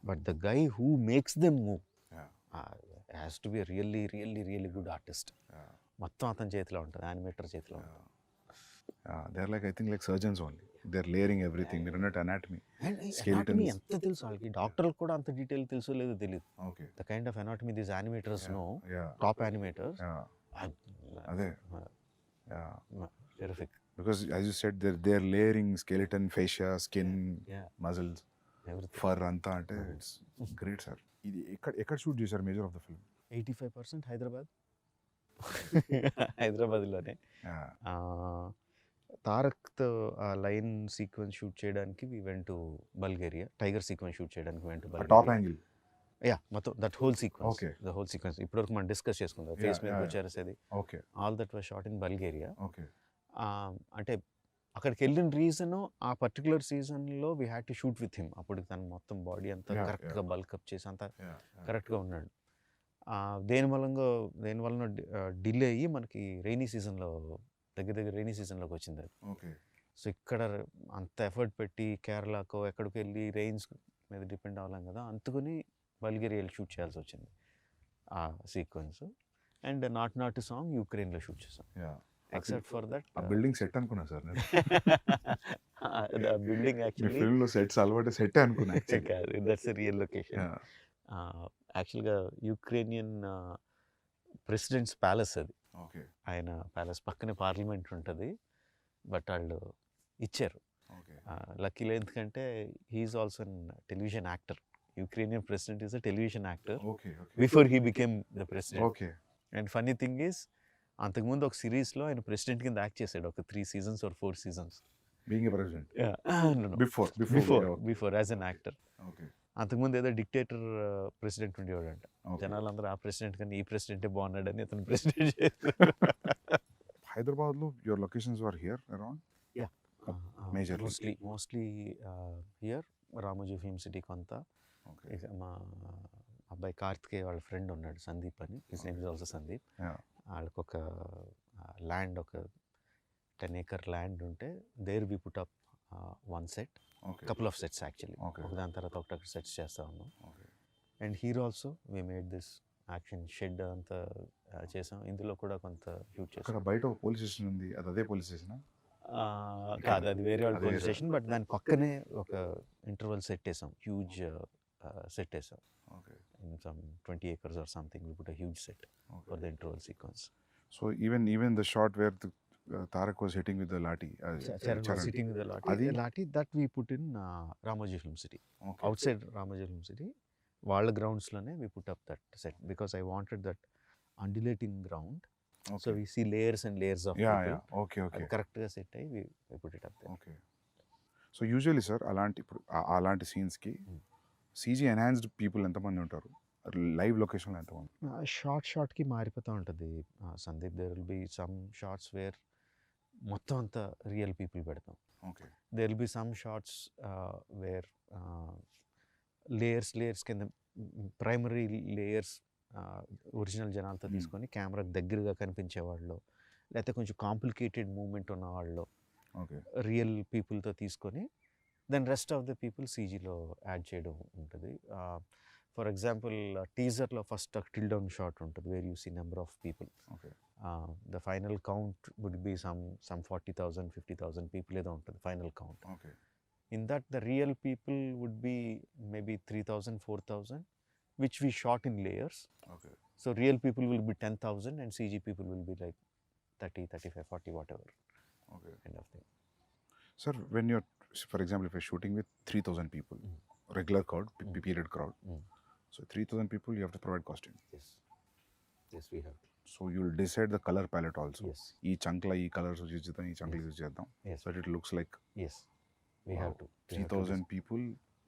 B: But the guy who makes them move has to be really really really good artist. మొత్తం అతని చేతిలో ఉంటుంది, animator చేతిలో ఉంటుంది.
A: They are like, I think like surgeons only, they are layering everything. మీరు అన్నట్టు anatomy,
B: anatomy ఎంత తెలుసు వాళ్ళకి, డాక్టర్లకు కూడా అంత డీటెయిల్ తెలుసో లేదో తెలియదు.
A: Okay,
B: the kind of anatomy these animators know, top animators.
A: అదే
B: terrific.
A: Because as you said, they're layering skeleton, fascia, skin, muscles, fur అంతా అంటే ఇట్స్ గ్రేట్ సార్. ఇది ఎక్కడ షూట్ చేశారు మేజర్ ఆఫ్ ద ఫిల్మ్?
B: 85% హైదరాబాద్లోనే. తారక్తో ఆ లైన్ సీక్వెన్స్ షూట్ చేయడానికి we went to Bulgaria. Tiger sequence shoot చేయడానికి went to Bulgaria.
A: Top angle,
B: మొత్తం that whole sequence, the whole sequence ఇప్పటివరకు మనం డిస్కస్ చేసుకుందాం. ఫేస్ మీద వచ్చేసేది,
A: okay,
B: all that was shot in Bulgaria.
A: Okay.
B: అంటే అక్కడికి వెళ్ళిన రీజన్, ఆ పర్టికులర్ సీజన్లో we had to shoot with him. అప్పుడు తన మొత్తం బాడీ అంతా కరెక్ట్గా బల్కప్ చేసి అంతా కరెక్ట్గా ఉన్నాడు. దేనివలన డిలే అయ్యి మనకి రైనీ సీజన్లో, దగ్గర రైనీ సీజన్లోకి వచ్చింది అది.
A: ఓకే.
B: సో ఇక్కడ అంత ఎఫర్ట్ పెట్టి కేరళకో ఎక్కడికి వెళ్ళి రెయిన్స్ మీద డిపెండ్ అవ్వలేం కదా, అందుకని బల్గేరియాలో షూట్ చేయాల్సి వచ్చింది ఆ సీక్వెన్స్. అండ్ నాట్ సాంగ్ యూక్రెయిన్లో షూట్ చేసాం. ఎక్సెప్ట్ ఫర్ దట్
A: ఆ బిల్డింగ్ సెట్ అనుకున్నా సార్ నేను.
B: బిల్డింగ్ యాక్చువల్లీ
A: ఫిల్మ్లో సెట్స్ అలవాటు సెట్ అనుకున్నా.
B: కాదు, దట్స్ ఎ రియల్ లొకేషన్. యాక్చువల్గా యుక్రేనియన్ ప్రెసిడెంట్స్ ప్యాలెస్ అది.
A: ఓకే.
B: ఆయన ప్యాలెస్ పక్కనే పార్లమెంట్ ఉంటుంది, బట్ వాళ్ళు ఇచ్చారు. లక్కీలో, ఎందుకంటే he is also an television actor. Ukrainian president is a television actor before he became the president.
A: Okay.
B: And funny thing is, అంతకుముందు ఒక సిరీస్లో ఆయన ప్రెసిడెంట్ కింద యాక్ట్ చేశాడు, ఒక 3 seasons or 4 seasons.
A: Being a president?
B: Before as an actor.
A: Okay.
B: అంతకుముందు ఏదో dictator president ఉండేవాడంట. జనాలందరూ ఆ ప్రెసిడెంట్ కన్నా ఈ ప్రెసిడెంటే బాగున్నాడని అతను ప్రెసిడెంట్ చేశారు.
A: హైదరాబాద్లో your locations were here around?
B: Mostly here, Ramoji film city కొంత. మా అబ్బాయి కార్తికేయ వాళ్ళ ఫ్రెండ్ ఉన్నాడు, సందీప్ అని, his name is also Sandeep. వాళ్ళకి ఒక ల్యాండ్, ఒక 10 acre ల్యాండ్ ఉంటే, there we put up one set, couple of sets actually. ఒకదాని తర్వాత ఒకటి సెట్స్ చేస్తూ ఉన్నాం. And hero also we made this action shed అంతా చేసాం. ఇందులో కూడా కొంత షూట్ చేసాం.
A: బయట పోలీస్ స్టేషన్ ఉంది, అదే పోలీస్ స్టేషన్
B: కాదు, అది వేరే వాళ్ళ పోలీస్ స్టేషన్, బట్ దాని పక్కనే ఒక ఇంటర్వల్ సెట్ వేసాం, హ్యూజ్ సెట్ వేసాం. In some 20 acres or something, we put a huge set for the interval sequence.
A: So even the shot where the Tarak was hitting with the lathi,
B: Charan was hitting with the lathi, that we put in Ramoji Film City. Outside Ramoji Film City, వాళ్ళ గ్రౌండ్స్లోనే we put up that set, because I wanted that undulating ground. So we see layers and layers of people.
A: Okay.
B: కరెక్ట్గా set అయ్యి we put it up there.
A: Okay. So usually sir, అలాంటి సీన్స్కి CG enhanced people ఎంతమంది ఉంటారు? Live లొకేషన్లో ఎంతమంది?
B: షార్ట్కి మారిపోతూ ఉంటుంది Sandeep. There will be some shots where మొత్తం అంతా రియల్ పీపుల్ పెడతాం.
A: Okay.
B: There will be some shots where layers కింద, ప్రైమరీ లేయర్స్ ఒరిజినల్ జనాలతో తీసుకొని కెమెరాకి దగ్గరగా కనిపించేవాళ్ళు, లేకపోతే కొంచెం కాంప్లికేటెడ్ మూమెంట్ ఉన్న వాళ్ళు రియల్ పీపుల్తో తీసుకొని, then rest of the people సీజీలో యాడ్ చేయడం ఉంటుంది. ఫర్ ఎగ్జాంపుల్ టీజర్లో ఫస్ట్ టిల్ డౌన్ షాట్ ఉంటుంది, where you see number of people. The final count would be some 40,000 50,000 people ఏదో ఉంటుంది final count. In that the real people would be maybe 3,000 4,000, which we shot in layers. So real people will be 10,000 and CG people will be like 30, 35, 40, whatever kind of thing.
A: Sir, when you're, for example, if you're shooting with 3,000 people, regular crowd, period crowd, so 3,000 people, you have to provide costume.
B: Yes, we have to.
A: So you'll decide the color palette also.
B: Yes.
A: Ee chankla ee colors use chedam, ee chankla use chedam.
B: Yes.
A: So it looks like.
B: Yes, we have to.
A: 3,000 people,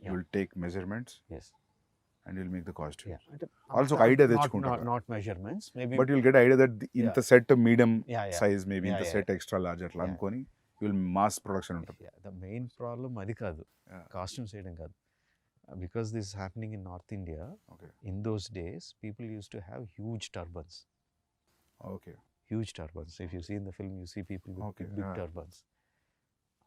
A: you will take measurements.
B: Yes.
A: and you'll make the costume.
B: Yeah, అంటే
A: Also ఒక idea
B: not
A: తెచ్చుకుంటారు.
B: not measurements, maybe.
A: But you'll get idea that ఇంత set medium
B: Yeah, yeah.
A: Size, maybe
B: Yeah,
A: ఇంత
B: yeah.
A: Set extra large అట్లా
B: Yeah.
A: అనుకొని will mass production ఉంటుంది.
B: The main problem అది కాదు,
A: Yeah.
B: కాస్ట్యూమ్స్ వేయడం కాదు. Because this is happening in north India.
A: Okay.
B: In those days people use to have huge turbans.
A: Okay.
B: Huge turbans. If you see in the film you see people with
A: Okay,
B: big
A: yeah.
B: Turbans.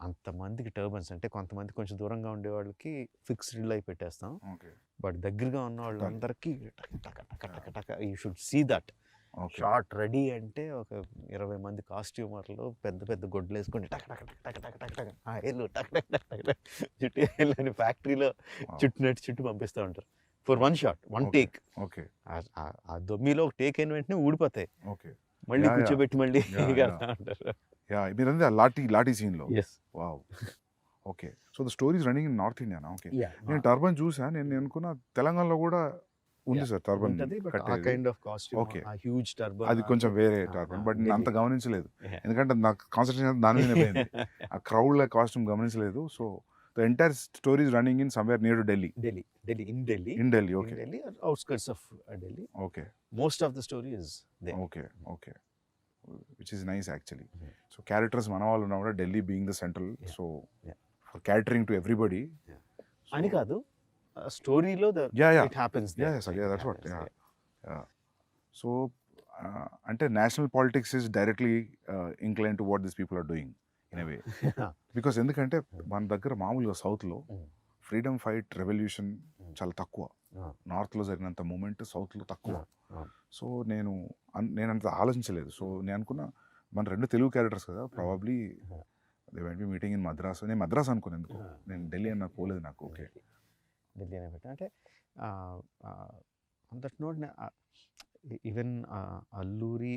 B: అంతమందికి turbans అంటే కొంతమంది కొంచెం దూరంగా ఉండే వాళ్ళకి fixed అయి పెట్టేస్తాం,
A: Okay.
B: But దగ్గరగా ఉన్న వాళ్ళందరికీ టక టక టక టక you should see that
A: Okay.
B: Shot ready అంటే ఒక 20 మంది కాస్ట్యూమర్లు పెద్ద పెద్ద గొడ్లు వేసుకొని టక టక టక టక టక టక టక ఏళ్ళు టక టక టక టక టక చుట్టూ వెళ్ళని ఫ్యాక్టరీలో
A: Wow.
B: చుట్టూ పంపిస్తూ ఉంటారు for one shot, one
A: Okay.
B: Take.
A: Okay.
B: ఆ దొమ్మిలో ఒక టేక్ అయిన వెంటనే ఊడిపోతాయి,
A: Okay.
B: మళ్ళీ
A: Yeah, yeah.
B: కూర్చోబెట్టి మళ్ళీ
A: Yeah,
B: కడతా ఉంటారు.
A: Yeah, మీరంతా లాఠీ సీన్లో.
B: Yes.
A: Wow. Okay, so the stories running in north ఇండియానా? ఓకే,
B: యా
A: నేను టర్బన్ చూసా, నేను అనుకున్న తెలంగాణలో కూడా ఉంది సార్ టర్బన్
B: ఉంటది, బట్ ఆ
A: కట్టేది.
B: Kind of costume,
A: Okay.
B: ఆ హ్యూజ్ టర్బన్,
A: అది కొంచెం వేరే టర్బన్, బట్ నేను అంత గమనించలేదు, ఎందుకంటే నాకు కాన్సన్ట్రేషన్ దాని మీద పోయింది. ఆ క్రౌడ్ కాస్ట్యూమ్ గమనించలేదు. So the entire stories running in somewhere near to Delhi.
B: In Delhi,
A: okay.
B: Outskirts of Delhi.
A: Okay.
B: Most of the story is there.
A: Okay. Okay, which is nice actually. So characters మన వాళ్ళు ఉన్నా కూడా Delhi being the central, so for catering to everybody
B: అని కాదు, స్టోరీలో it happens there.
A: That's what. So అంటే national politics is directly incline to what this people are doing in a way. Because ఎందుకంటే మన దగ్గర మామూలుగా సౌత్లో ఫ్రీడమ్ ఫైట్ రెవల్యూషన్ చాలా తక్కువ, నార్త్లో జరిగినంత మూమెంట్ సౌత్లో తక్కువ. సో నేను అంత ఆలోచించలేదు. సో నేను అనుకున్నా మన రెండు తెలుగు క్యారెక్టర్స్ కదా, probably they went be meeting in Madras. నేను మద్రాస్ అనుకున్నాను ఎందుకు, నేను ఢిల్లీ అన్న పోలేదు నాకు. ఓకే,
B: ఢిల్లీ అనే పెట్టా అంటే on that note even Alluri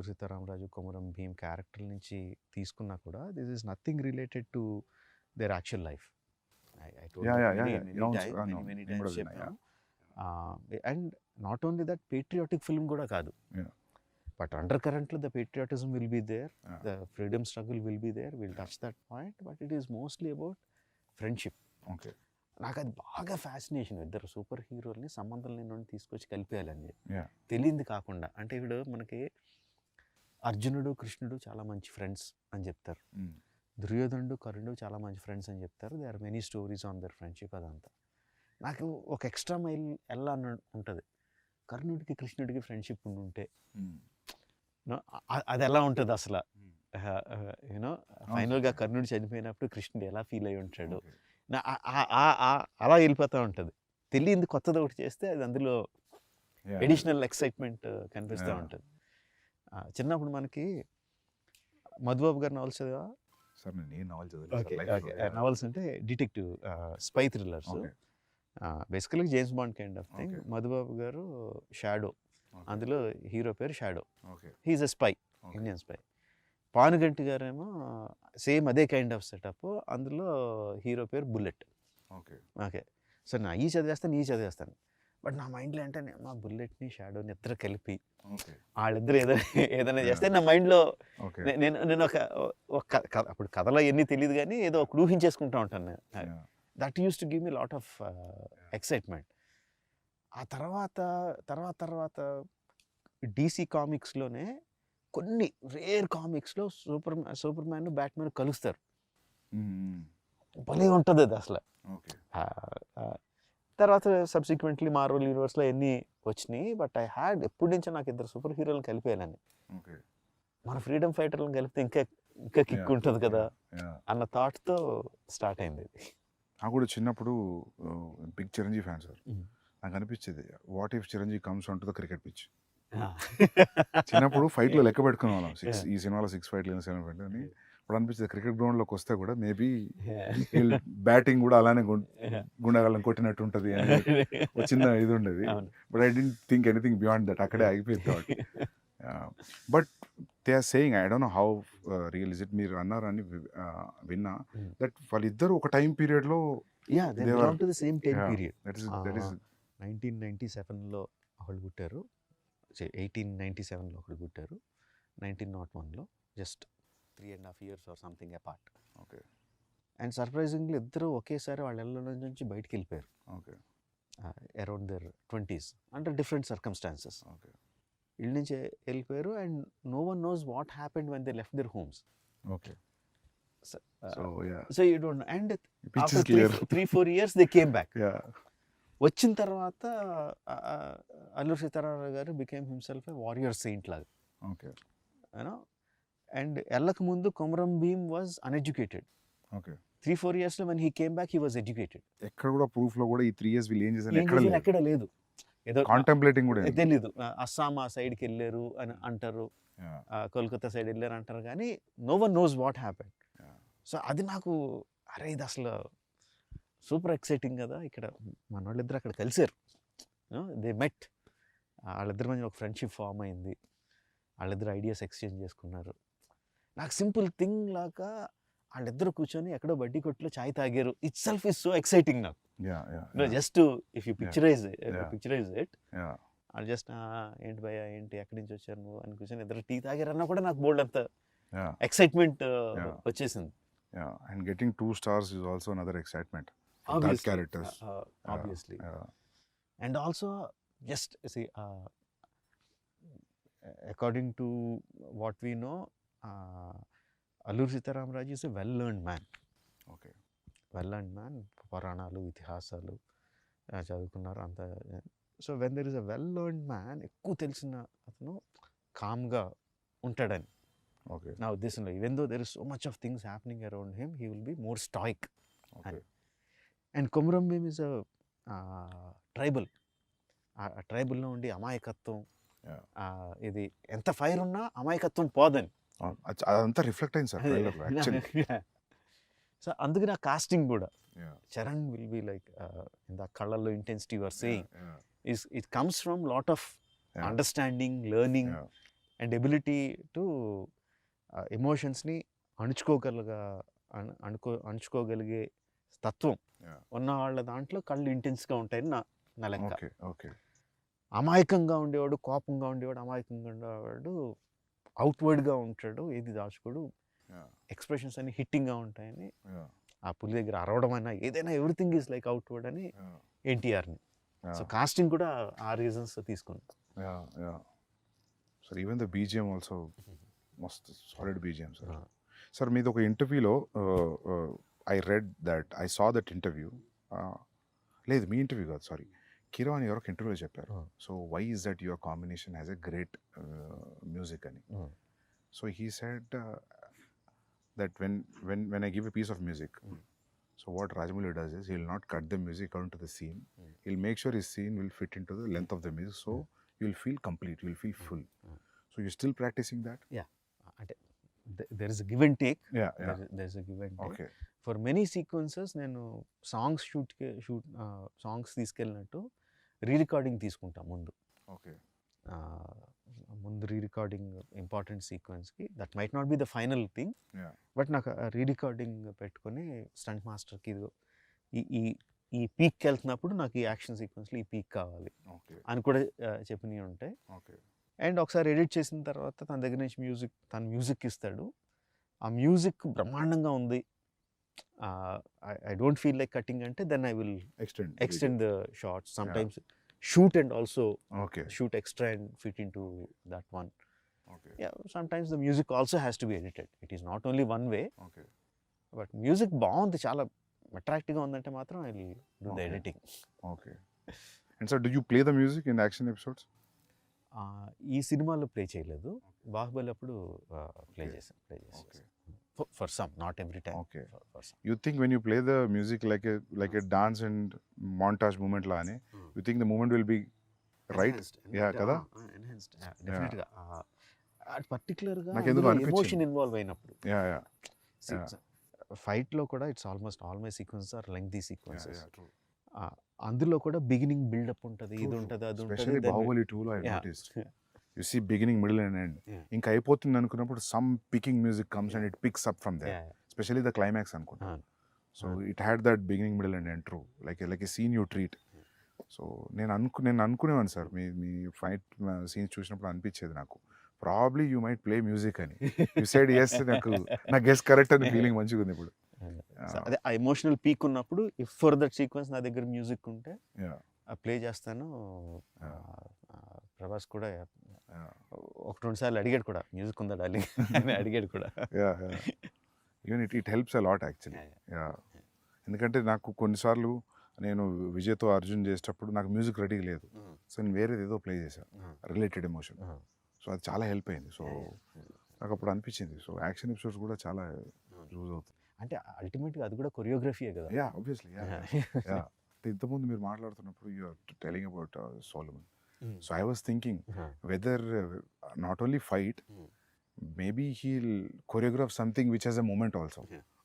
B: Sitaramaraju, Komaram Bheem character నుంచి తీసుకున్నా కూడా this is nothing related to their actual life. And not only that, patriotic film కూడా కాదు, బట్ అండర్ కరెంట్లో the patriotism will be there, the freedom struggle will be there, will touch that point, but it is mostly about friendship.
A: Okay.
B: నాకు అది బాగా fascination, ఇద్దరు super హీరోల్ని సంబంధం లేని తీసుకొచ్చి కలిపేయాలని
A: Yeah.
B: తెలియంది కాకుండా. అంటే ఇప్పుడు మనకి అర్జునుడు కృష్ణుడు చాలా మంచి ఫ్రెండ్స్ అని చెప్తారు, దుర్యోధనుడు కర్ణుడు చాలా మంచి ఫ్రెండ్స్ అని చెప్తారు. They are many stories on their friendship. అదంతా నాకు ఒక ఎక్స్ట్రా మైల్ ఎలా ఉంటుంది, కర్ణుడికి కృష్ణుడికి ఫ్రెండ్షిప్ ఉంటే అది ఎలా ఉంటుంది అసలు. యూనో ఫైనల్గా కర్ణుడు చనిపోయినప్పుడు కృష్ణుడు ఎలా ఫీల్ అయి ఉంటాడు, అలా వెళ్ళిపోతూ ఉంటుంది. తెలియంది కొత్తది ఒకటి చేస్తే అది అందులో ఎడిషనల్ ఎక్సైట్మెంట్ కనిపిస్తూ ఉంటుంది. చిన్నప్పుడు మనకి మధుబాబు గారి నవల్స్ చదివా?
A: సార్ నేను నావల్ చదివాను.
B: నవల్స్ అంటే detective spy thrillers, basically James Bond kind of thing. Madhubabu garu shadow, అందులో హీరో పేరు shadow, he is a spy, Indian spy. Panuganti గారేమో సేమ్ అదే కైండ్ ఆఫ్ సెటప్, అందులో హీరో పేరు బుల్లెట్. ఓకే, సో నా ఈ చదివేస్తాను, బట్ నా మైండ్లో అంటే మా బుల్లెట్ని షాడోని ఇద్దరు కలిపి వాళ్ళిద్దరు ఏదైనా చేస్తే నా మైండ్లో నేను ఒక అప్పుడు కథలో ఎన్ని తెలియదు కానీ ఏదో ఒక ఊహించేసుకుంటూ ఉంటాను నేను. That use to give me lot of excitement. ఆ తర్వాత డీసీ కామిక్స్లోనే కొన్ని రేర్ కామిక్స్లో సూపర్ మ్యాన్ బ్యాట్మెన్ కలుస్తారు, భలే ఉంటుంది అది అసలు. తర్వాత సబ్సిక్వెంట్లీ మార్వెల్ యూనివర్స్లో ఎన్ని వచ్చినాయి, బట్ ఐ హ్యాడ్ ఎప్పటి నుంచో నాకు ఇద్దరు సూపర్ హీరోలను కలిపేయాలని. మన ఫ్రీడమ్ ఫైటర్లను కలిపితే ఇంకా కిక్ ఉంటుంది కదా అన్న థాట్తో స్టార్ట్ అయింది ఇది.
A: నాకు కూడా చిన్నప్పుడు బిగ్ చిరంజీవి ఫ్యాన్ సార్. నాకు అనిపించేది what if Chiranjeevi comes on to the cricket pitch. చిన్నప్పుడు ఫైట్లో లెక్క పెట్టుకునే వాళ్ళం, 6 ఈ సినిమాలో 6 ఫైట్లు 7 ఫైట్లు అని. ఇప్పుడు అనిపించింది క్రికెట్ గ్రౌండ్లోకి వస్తే కూడా మేబీ బ్యాటింగ్ కూడా అలానే గుండెగాళ్ళని కొట్టినట్టు ఉంటుంది అని ఒక చిన్న ఇది ఉండేది. But I don't think anything beyond that, అక్కడే ఆగిపోయింది thought. But they are saying, I don't know how real is it, మీరు అన్నారని విన్నా, దట్ వాళ్ళిద్దరు ఒక టైం పీరియడ్లో
B: 1997లో ఒకళ్ళు పుట్టారు, 1897లో ఒకళ్ళు పుట్టారు, 1901లో just 3.5 years or something apart.
A: ఓకే.
B: అండ్ సర్ప్రైజింగ్లీ ఇద్దరు ఒకేసారి వాళ్ళ ఇళ్ళ నుంచి బయటికి వెళ్ళిపోయారు.
A: ఓకే.
B: Around their 20s under different circumstances.
A: Okay.
B: ఇళ్ళ నుంచి వెళ్ళిపోయారు and no one knows what happened when they left their homes.
A: Okay. So yeah,
B: so you don't know. And
A: pitch
B: after
A: is clear.
B: 3-4 years they came back.
A: Yeah.
B: వచ్చిన తర్వాత అల్లూరి సీతారామరాజు గారు became himself a warrior Saint లాగా,
A: okay.
B: You know. And వెళ్ళక ముందు Komaram Bheem was uneducated.
A: Okay.
B: 3-4 yearsలో when he came back he was educated.
A: ఎక్కడ కూడా proof లో కూడా ఈ 3 years వీళ్ళు ఏం చేశారు ఎక్కడ లేదు.
B: ఎక్కడ లేదు. ఏదో
A: కాంటెంప్లేటింగ్ కూడా లేదు.
B: తెలీదు. అస్సాం ఆ సైడ్కి వెళ్ళారు అని అంటారు,
A: Yeah.
B: కోల్కతా సైడ్ వెళ్ళారు అంటారు, కానీ no one knows what happened.
A: Yeah.
B: So అది నాకు అరే ఇది అసలు సూపర్ ఎక్సైటింగ్ కదా. ఇక్కడ మన వాళ్ళిద్దరు అక్కడ కలిసారు, దే మెట్, వాళ్ళిద్దరి మధ్య ఒక ఫ్రెండ్షిప్ ఫామ్ అయింది, వాళ్ళిద్దరు ఐడియాస్ ఎక్స్చేంజ్ చేసుకున్నారు. నాకు సింపుల్ థింగ్ లాగా వాళ్ళిద్దరు కూర్చొని ఎక్కడో బడ్డీ కొట్లో చాయ్ తాగారు, itself is so exciting నాకు. Just if you picturise it,
A: Yeah.
B: వాళ్ళు జస్ట్ ఏంటి భయ ఏంటి ఎక్కడి నుంచి వచ్చారు నువ్వు అని కూర్చొని ఇద్దరు టీ తాగారన్నా కూడా నాకు బోల్డ్ అంత
A: Yeah.
B: ఎక్సైట్మెంట్ వచ్చేసింది.
A: Yeah. And getting 2 stars is also another excitement for that
B: Obviously,
A: characters.
B: obviously.
A: Yeah.
B: And also just see, according to what we know, Alluri Sitaramaraju is a well learned man.
A: Okay.
B: Well learned man. పురాణాలు ఇతిహాసాలు చదువుకున్నారు అంత. So when there is a well learned man, ఎక్కువ తెలిసిన అతను కామ్గా ఉంటాడని
A: Okay.
B: నా ఉద్దేశంలో. Even though there is so much of things happening around him, he will be more stoic.
A: Okay.
B: And Komaram Bheem is a tribal. ఆ ట్రైబల్లో ఉండి అమాయకత్వం, ఇది ఎంత ఫైర్ ఉన్నా అమాయకత్వం పోదని.
A: అదంతా రిఫ్లెక్ట్ అయింది సార్ ట్రైలర్లో యాక్చువల్లీ.
B: సో అందుకని ఆ కాస్టింగ్ కూడా
A: Yeah.
B: Charan will be like in the కళ్ళల్లో intensity your saying
A: Yeah.
B: It comes from lot of
A: Yeah.
B: Understanding, learning
A: Yeah.
B: And ability to ఎమోషన్స్ని అణుచుకోగలిగే తత్వం
A: Yeah.
B: ఉన్న వాళ్ళ దాంట్లో కళ్ళు ఇంటెన్స్గా ఉంటాయని నా లెక్క.
A: Okay. Okay.
B: అమాయకంగా ఉండేవాడు, కోపంగా ఉండేవాడు, అమాయకంగా ఉండేవాడు అవుట్వర్డ్గా ఉంటాడు, ఏది దాచుకోడు,
A: Yeah.
B: ఎక్స్ప్రెషన్స్ అన్ని హిట్టింగ్గా ఉంటాయని.
A: Yeah.
B: ఆ పులి దగ్గర అరవడం అయినా ఏదైనా ఎవ్రీథింగ్ ఈజ్ లైక్ అవుట్వర్డ్ అని
A: Yeah.
B: ఎన్టీఆర్ని.
A: Yeah.
B: సో కాస్టింగ్ కూడా ఆ రీజన్స్ తీసుకుని.
A: Yeah. Yeah. So even the BGM also must solid BGM sir. Sir, మీది ఒక ఇంటర్వ్యూలో I read that, I saw that interview. లేదు మీ ఇంటర్వ్యూ కాదు, సారీ, కిరాని ఎవరికి ఇంటర్వ్యూలో చెప్పారు. So why is that your combination has a great music అని. So he said that when I give a piece of music, so what Rajamouli does is he'll not cut the music according to the scene. He'll make sure his scene will fit into the length of the music, so you'll feel complete, you'll feel full. So you're still practicing that?
B: అంటే there is a give and take.
A: Yeah.
B: There is a give and take.
A: Okay.
B: For many sequences నేను songs తీసుకెళ్ళినట్టు re recording తీసుకుంటా ముందు.
A: Okay.
B: ముందు re recording important సీక్వెన్స్కి, that might not be the final thing,
A: Yeah.
B: But నాకు re recording పెట్టుకొని stunt మాస్టర్కి ఇదిగో ఈ పీక్కి వెళ్తున్నప్పుడు నాకు ఈ యాక్షన్ సీక్వెన్స్లో ఈ పీక్ కావాలి
A: Okay.
B: అని కూడా చెప్పినవి ఉంటాయి.
A: Okay.
B: అండ్ ఒకసారి ఎడిట్ చేసిన తర్వాత తన దగ్గర నుంచి మ్యూజిక్ ఇస్తాడు. ఆ మ్యూజిక్ బ్రహ్మాండంగా ఉంది, I don't feel like cutting అంటే then I will extend the shots. Sometimes shoot and also
A: Okay.
B: shoot extra and fit into that one.
A: Okay.
B: Yeah, sometimes the music also has to be edited. It is not only one way,
A: Okay.
B: but music బాగుంది, చాలా అట్రాక్టివ్గా ఉందంటే మాత్రం I will do the
A: Okay.
B: Editing.
A: Okay. And sir, do you play the music in the action episodes?
B: ఈ సినిమాలో play చేయలేదు, బాహుబలి అప్పుడు play
A: Okay.
B: చేశాను.
A: Okay.
B: For some, not every time.
A: Okay.
B: For some.
A: You think when you play the music like a dance and montage movement la ani, you think the movement will be right?
B: Enhanced.
A: Yeah, kada?
B: Enhanced. Definitely. అది పర్టికులర్గా
A: నాకెందుకో అనిపించింది.
B: Emotion involve అయినప్పుడు.
A: Yeah. Yeah.
B: ఫైట్లో కూడా it's almost all my sequences are lengthy sequences.
A: Yeah. True.
B: అందులో కూడా beginning buildup ఉంటుంది, ఇది
A: True.
B: ఉంటుంది, అది
A: Especially
B: ఉంటుంది.
A: Bahubali 2 lo I
B: Yeah.
A: noticed. You see beginning, middle and end.
B: Yeah.
A: ఇంకా అయిపోతుంది అనుకున్నప్పుడు some picking music comes and it picks up from there.
B: Yeah.
A: Especially the climax అనుకుంటా. So it had that beginning, middle and end. True. Like a scene you treat. So నేను అనుకునేవాను sir, మీ fight scenes చూసినప్పుడు అనిపించేది నాకు, probably you might play music అని. You side yes, నా guess correct అని feeling మంచిగా ఉంది ఇప్పుడు.
B: అదే ఆ ఎమోషనల్ పీక్ ఉన్నప్పుడు ఇఫ్ ఫర్ దట్ సీక్వెన్స్ నా దగ్గర మ్యూజిక్ ఉంటే
A: Yeah.
B: ప్లే చేస్తాను.
A: Yeah.
B: ప్రభాస్ కూడా
A: Yeah.
B: ఒక 2 సార్లు అడిగాడు కూడా, మ్యూజిక్ ఉందా డార్లింగ్ అని అడిగాడు కూడా.
A: Yeah, yeah. Even it helps a lot actually. Yeah, ఎందుకంటే నాకు కొన్నిసార్లు నేను విజయ్తో అర్జున్ చేసేటప్పుడు నాకు మ్యూజిక్ రెడీ లేదు, సో నేను వేరేది ఏదో ప్లే చేశాను రిలేటెడ్ ఎమోషన్, సో అది చాలా హెల్ప్ అయింది. సో నాకు అప్పుడు అనిపించింది, సో యాక్షన్ ఎపిసోడ్స్ కూడా చాలా యూజ్ అవుతుంది.
B: అంటే అల్టిమేట్గా అది కూడా కొరియోగ్రఫీయే కదా.
A: Yeah, obviously. యా, ఇంతకుముందు మీరు మాట్లాడుతున్నప్పుడు you are telling about Solomon, so I was thinking whether not only fight, maybe he'll choreograph something which has a moment also.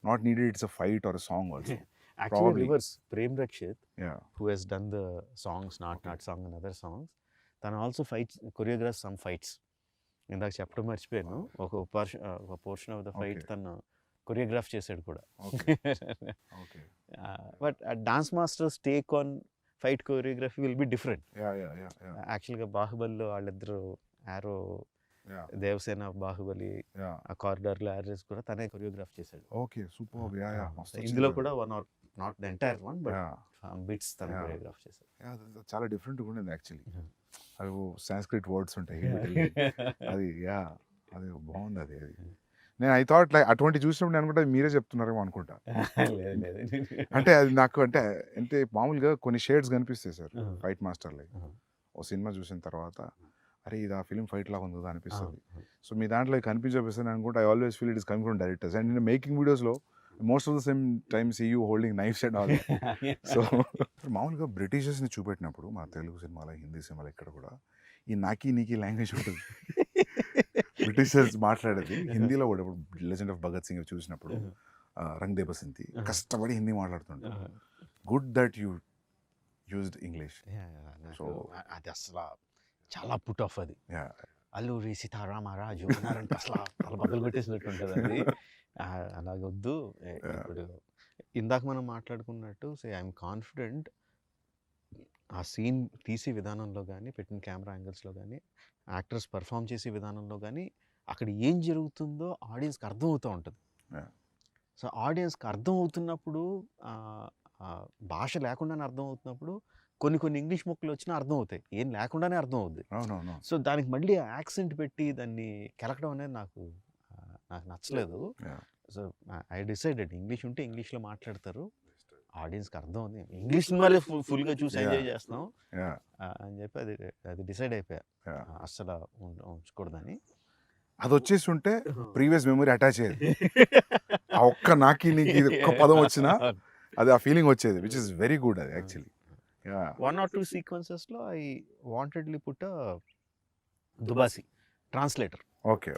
A: Not needed it's a fight or a song also.
B: Actually,
A: Probably.
B: reverse. Prem Rakshit,
A: Yeah.
B: who has done the songs, Not Song and other songs, తను also fights, choreographs some fights. ఇందాక చెప్పడం మర్చిపోయాను, ఒక portion of the fight తను choreograph చేశాడు కూడా.
A: Okay.
B: But dance masters take on fight choreography will be different.
A: Yeah.
B: యాక్చువల్గా బాహుబలిలో వాళ్ళిద్దరు ఆరో,
A: Yeah.
B: దేవసేన బాహుబలి ఆ కారిడార్లో యారెస్ కూడా తనే కొరియోగ్రాఫ్ చేశాడు.
A: Okay, superb. Yeah.
B: ఇందులో కూడా one or not the entire one but bits తన కొరియోగ్రాఫ్ చేశాడు.
A: చాలా డిఫరెంట్గా ఉండేది యాక్చువల్లీ. అవి సాంస్క్రిట్ వర్డ్స్ ఉంటాయి అది. యా, అది బాగుంది. అది నేను ఐ థాట్ లైక్ అటువంటి చూసినప్పుడు నేను అనుకుంటా మీరే చెప్తున్నారేమో అనుకుంటా. అంటే అది నాకు అంటే మామూలుగా కొన్ని షేడ్స్ కనిపిస్తాయి సార్ ఫైట్ మాస్టర్లో. ఓ సినిమా చూసిన తర్వాత అరే ఇది ఆ ఫిలిం ఫైట్ లాగా ఉంది కదా అనిపిస్తుంది. సో మీ దాంట్లో కనిపించబోస్తుంది అనుకుంటే I always feel it is coming from directors. And నేను మేకింగ్ వీడియోస్లో most of the same time see you holding knives and all. So మామూలుగా బ్రిటిషర్స్ని చూపెట్టినప్పుడు మన తెలుగు సినిమాలో, హిందీ సినిమాలో ఇక్కడ కూడా ఈ నాకీ నీకీ లాంగ్వేజ్ ఉంటుంది. బ్రిటిషర్స్ మాట్లాడేది హిందీలో కూడా. ఇప్పుడు లెజెండ్ ఆఫ్ భగత్ సింగ్ చూసినప్పుడు రంగ్ దే బసంతి కష్టపడి హిందీ మాట్లాడుతుంటారు. Good that you used English.
B: So అది అసలు చాలా పుట్ ఆఫ్. అది అల్లూరి సీతారామరాజు అన్నారంటే అసలు తల బద్దలు కొట్టేసినట్టు ఉంటుంది అది. అలాగొద్దు. ఇప్పుడు ఇందాక మనం మాట్లాడుకున్నట్టు ఐఎమ్ కాన్ఫిడెంట్ ఆ సీన్ తీసే విధానంలో కానీ, పెట్టిన కెమెరా యాంగిల్స్లో కానీ, యాక్టర్స్ పర్ఫామ్ చేసే విధానంలో కానీ, అక్కడ ఏం జరుగుతుందో ఆడియన్స్కి అర్థం అవుతూ ఉంటుంది. సో ఆడియన్స్కి అర్థం అవుతున్నప్పుడు, భాష లేకుండానే అర్థం అవుతున్నప్పుడు కొన్ని ఇంగ్లీష్ ముక్కలు వచ్చినా అర్థం అవుతాయి, ఏం లేకుండానే అర్థం అవుద్ది. సో దానికి మళ్ళీ యాక్సెంట్ పెట్టి దాన్ని కెలకడం అనేది నాకు నచ్చలేదు. సో ఐ డిసైడెడ్ ఇంగ్లీష్ ఉంటే ఇంగ్లీష్లో మాట్లాడతారు, ఆడియన్స్కి అర్థం అవుతుంది, ఇంగ్లీష్ సినిమాలే ఫుల్గా చూసి ఎంజాయ్ చేస్తాం అని చెప్పి అది డిసైడ్ అయిపోయా అస్సలు ఉంచకూడదని.
A: అది వచ్చేసి ఉంటే ప్రీవియస్ మెమరీ అటాచ్ అయ్యేది. ఆ ఒక్క నాకి నీకు ఒక్క పదం వచ్చినా అది ఆ ఫీలింగ్ వచ్చేది, విచ్ ఇస్ వెరీ గుడ్. అది యాక్చువల్లీ
B: 1 or 2 సీక్వెన్సెస్లో ఐ వాంటెడ్లీ పుట్ దుబాసి ట్రాన్స్లేటర్.
A: ఓకే.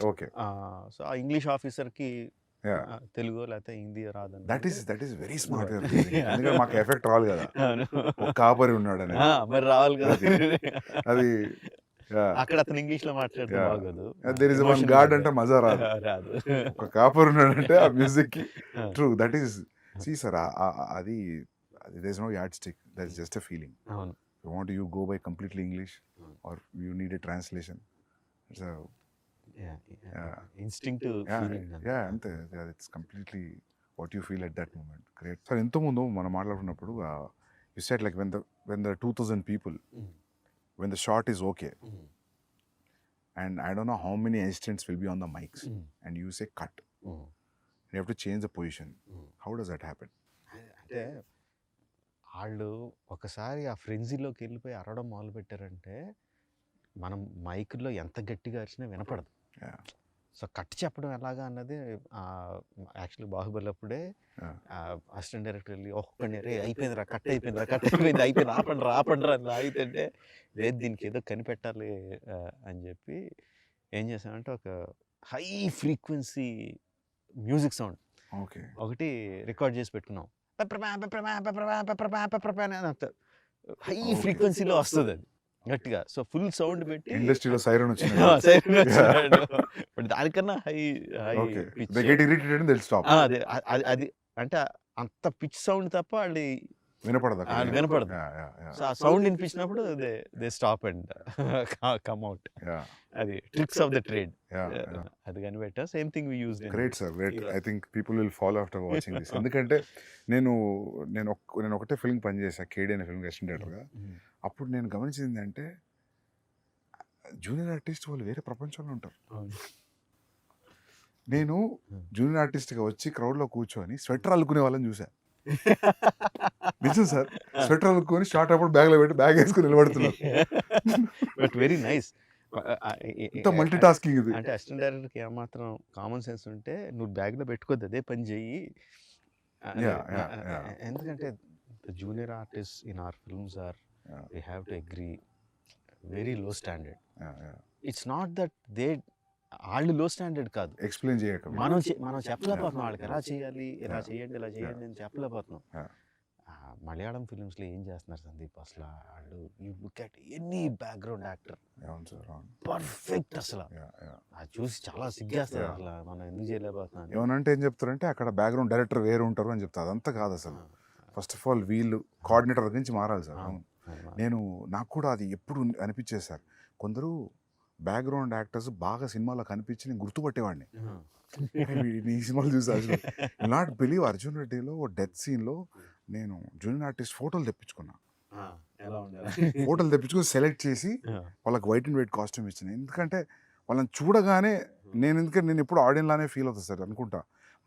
B: సో ఆ ఇంగ్లీష్ ఆఫీసర్కి తెలుగు లేకపోతే హిందీ రాదని.
A: That is very smart. ఎందుకంటే మాకు ఎఫెక్ట్ రావాలి కదా, ఒక కాపరి ఉన్నాడు అని.
B: మరి రావాలి కదా
A: అది.
B: అక్కడ అతను ఇంగ్లీష్ లో మాట్లాడితే బాగోదు.
A: దేర్ ఇస్ వన్ గాడ్ అంటే మజా రాదు. ఒక కాపరి ఉన్నాడంటే ఆ మ్యూజిక్ కి. True, that is see sir. అది there is no yardstick, that is just a feeling. You go by completely English or you need a translation. It's a
B: instinctive feeling.
A: Ante it's completely what you feel at that moment. Great. So ento mundu mana maatladunnappudu you said like when the 2000 people, when the shot is okay, and I don't know how many assistants will be on the mics, and you say cut, you have to change the position. How does that happen?
B: అంటే వాళ్ళు ఒకసారి ఆ ఫ్రెంజీలోకి వెళ్ళిపోయి అరవడం మొదలు పెట్టారంటే మనం మైక్లో ఎంత గట్టిగా అరిచినా వినపడదు. సో కట్ చెప్పడం ఎలాగా అన్నది యాక్చువల్లీ బాహుబలి అప్పుడే అసిస్టెంట్ డైరెక్టర్ వెళ్ళి ఒక్కడిని రే అయిపోయిందిరా, కట్ అయిపోయింది ఆపండి అని ఆగితే లేదు దీనికి ఏదో కనిపెట్టాలి అని చెప్పి ఏం చేసామంటే ఒక హై ఫ్రీక్వెన్సీ మ్యూజిక్ సౌండ్ ఒకటి రికార్డ్ చేసి పెట్టుకున్నాం. హై ఫ్రీక్వెన్సీలో వస్తుంది అది గట్టిగా. సో ఫుల్ సౌండ్ పెట్టి
A: ఇండస్ట్రీలో సైరన్ వచ్చింది.
B: దానికన్నా హై అది అంటే అంత పిచ్ సౌండ్ తప్ప వాళ్ళు
A: వినపడదు.
B: సో ఆ సౌండ్ వినిపించినప్పుడు they stop and come out. అది ట్రిక్స్ ఆఫ్ ద ట్రేడ్. అది కనిపెట్టా. Same thing we use.
A: Great sir, great. I think people will follow after watching this. ఎందుకంటే నేను ఒకటే ఫిల్మ్ పనిచేసా, కేడీ అనే ఫిల్మ్ అసిస్టెంట్ డైరెక్టర్గా. అప్పుడు నేను గమనించింది ఏంటంటే జూనియర్ ఆర్టిస్ట్ వాళ్ళు వేరే ప్రపంచంలో ఉంటారు. నేను జూనియర్ ఆర్టిస్ట్గా వచ్చి క్రౌడ్లో కూర్చొని స్వెటర్ అల్లుకునే వాళ్ళని చూసా. నిజం సార్, స్వెటర్ అల్లుకొని షార్ట్ అప్పుడు బ్యాగ్లో పెట్టి బ్యాగ్ వేసుకుని నిలబడుతున్నారు.
B: But very nice.
A: ఇంత మల్టీ టాస్కింగ్ ఇది.
B: అంటే అసిస్టెంట్ డైరెక్టర్కి ఏమాత్రం కామన్ సెన్స్ ఉంటే నువ్వు బ్యాగ్లో పెట్టుకోద్దు, అదే పని చెయ్యి. ఎందుకంటే junior artist in our films or we have to agree very low standard. It's not that they వాళ్ళు లో స్టాండర్డ్ కాదు,
A: ఎక్స్ప్లెయిన్ చేయక
B: మనం చెప్పలేకపోతున్నాం వాళ్ళకి ఎలా చేయాలి, ఇలా చేయండి, ఇలా చేయండి అని చెప్పలేకపోతున్నాం. మలయాళం ఫిలిమ్స్లో ఏం చేస్తున్నారు సందీప్ అసలు వాళ్ళు, you look at any background actor perfect అసలు. అది చూసి చాలా సిగ్గేస్తారు అసలు, మనం ఎందుకు చేయలేకపోతున్నాం.
A: ఏమనంటే ఏం చెప్తారంటే అక్కడ బ్యాక్గ్రౌండ్ డైరెక్టర్ వేరు ఉంటారు అని చెప్తారు. అదంతా కాదు అసలు. ఫస్ట్ ఆఫ్ ఆల్ వీళ్ళు కోఆర్డినేటర్ గురించి మారాలి సార్. నాకు కూడా అది ఎప్పుడు అనిపించేది సార్, కొందరు బ్యాక్గ్రౌండ్ యాక్టర్స్ బాగా సినిమాలో కనిపించి నేను గుర్తుపట్టేవాడిని. ఈ సినిమాలు చూసి అసలు నాట్ బిలీవ్ అర్జున్ రెడ్డిలో డెత్ సీన్లో నేను జూనియర్ ఆర్టిస్ట్ ఫోటోలు తెప్పించుకున్నా. ఫోటోలు తెప్పించుకుని సెలెక్ట్ చేసి వాళ్ళకి వైట్ అండ్ వైట్ కాస్ట్యూమ్ ఇచ్చిన. ఎందుకంటే వాళ్ళని చూడగానే నేను ఎప్పుడు ఆడియన్స్ లానే ఫీల్ అవుతుంది సార్ అనుకుంటా.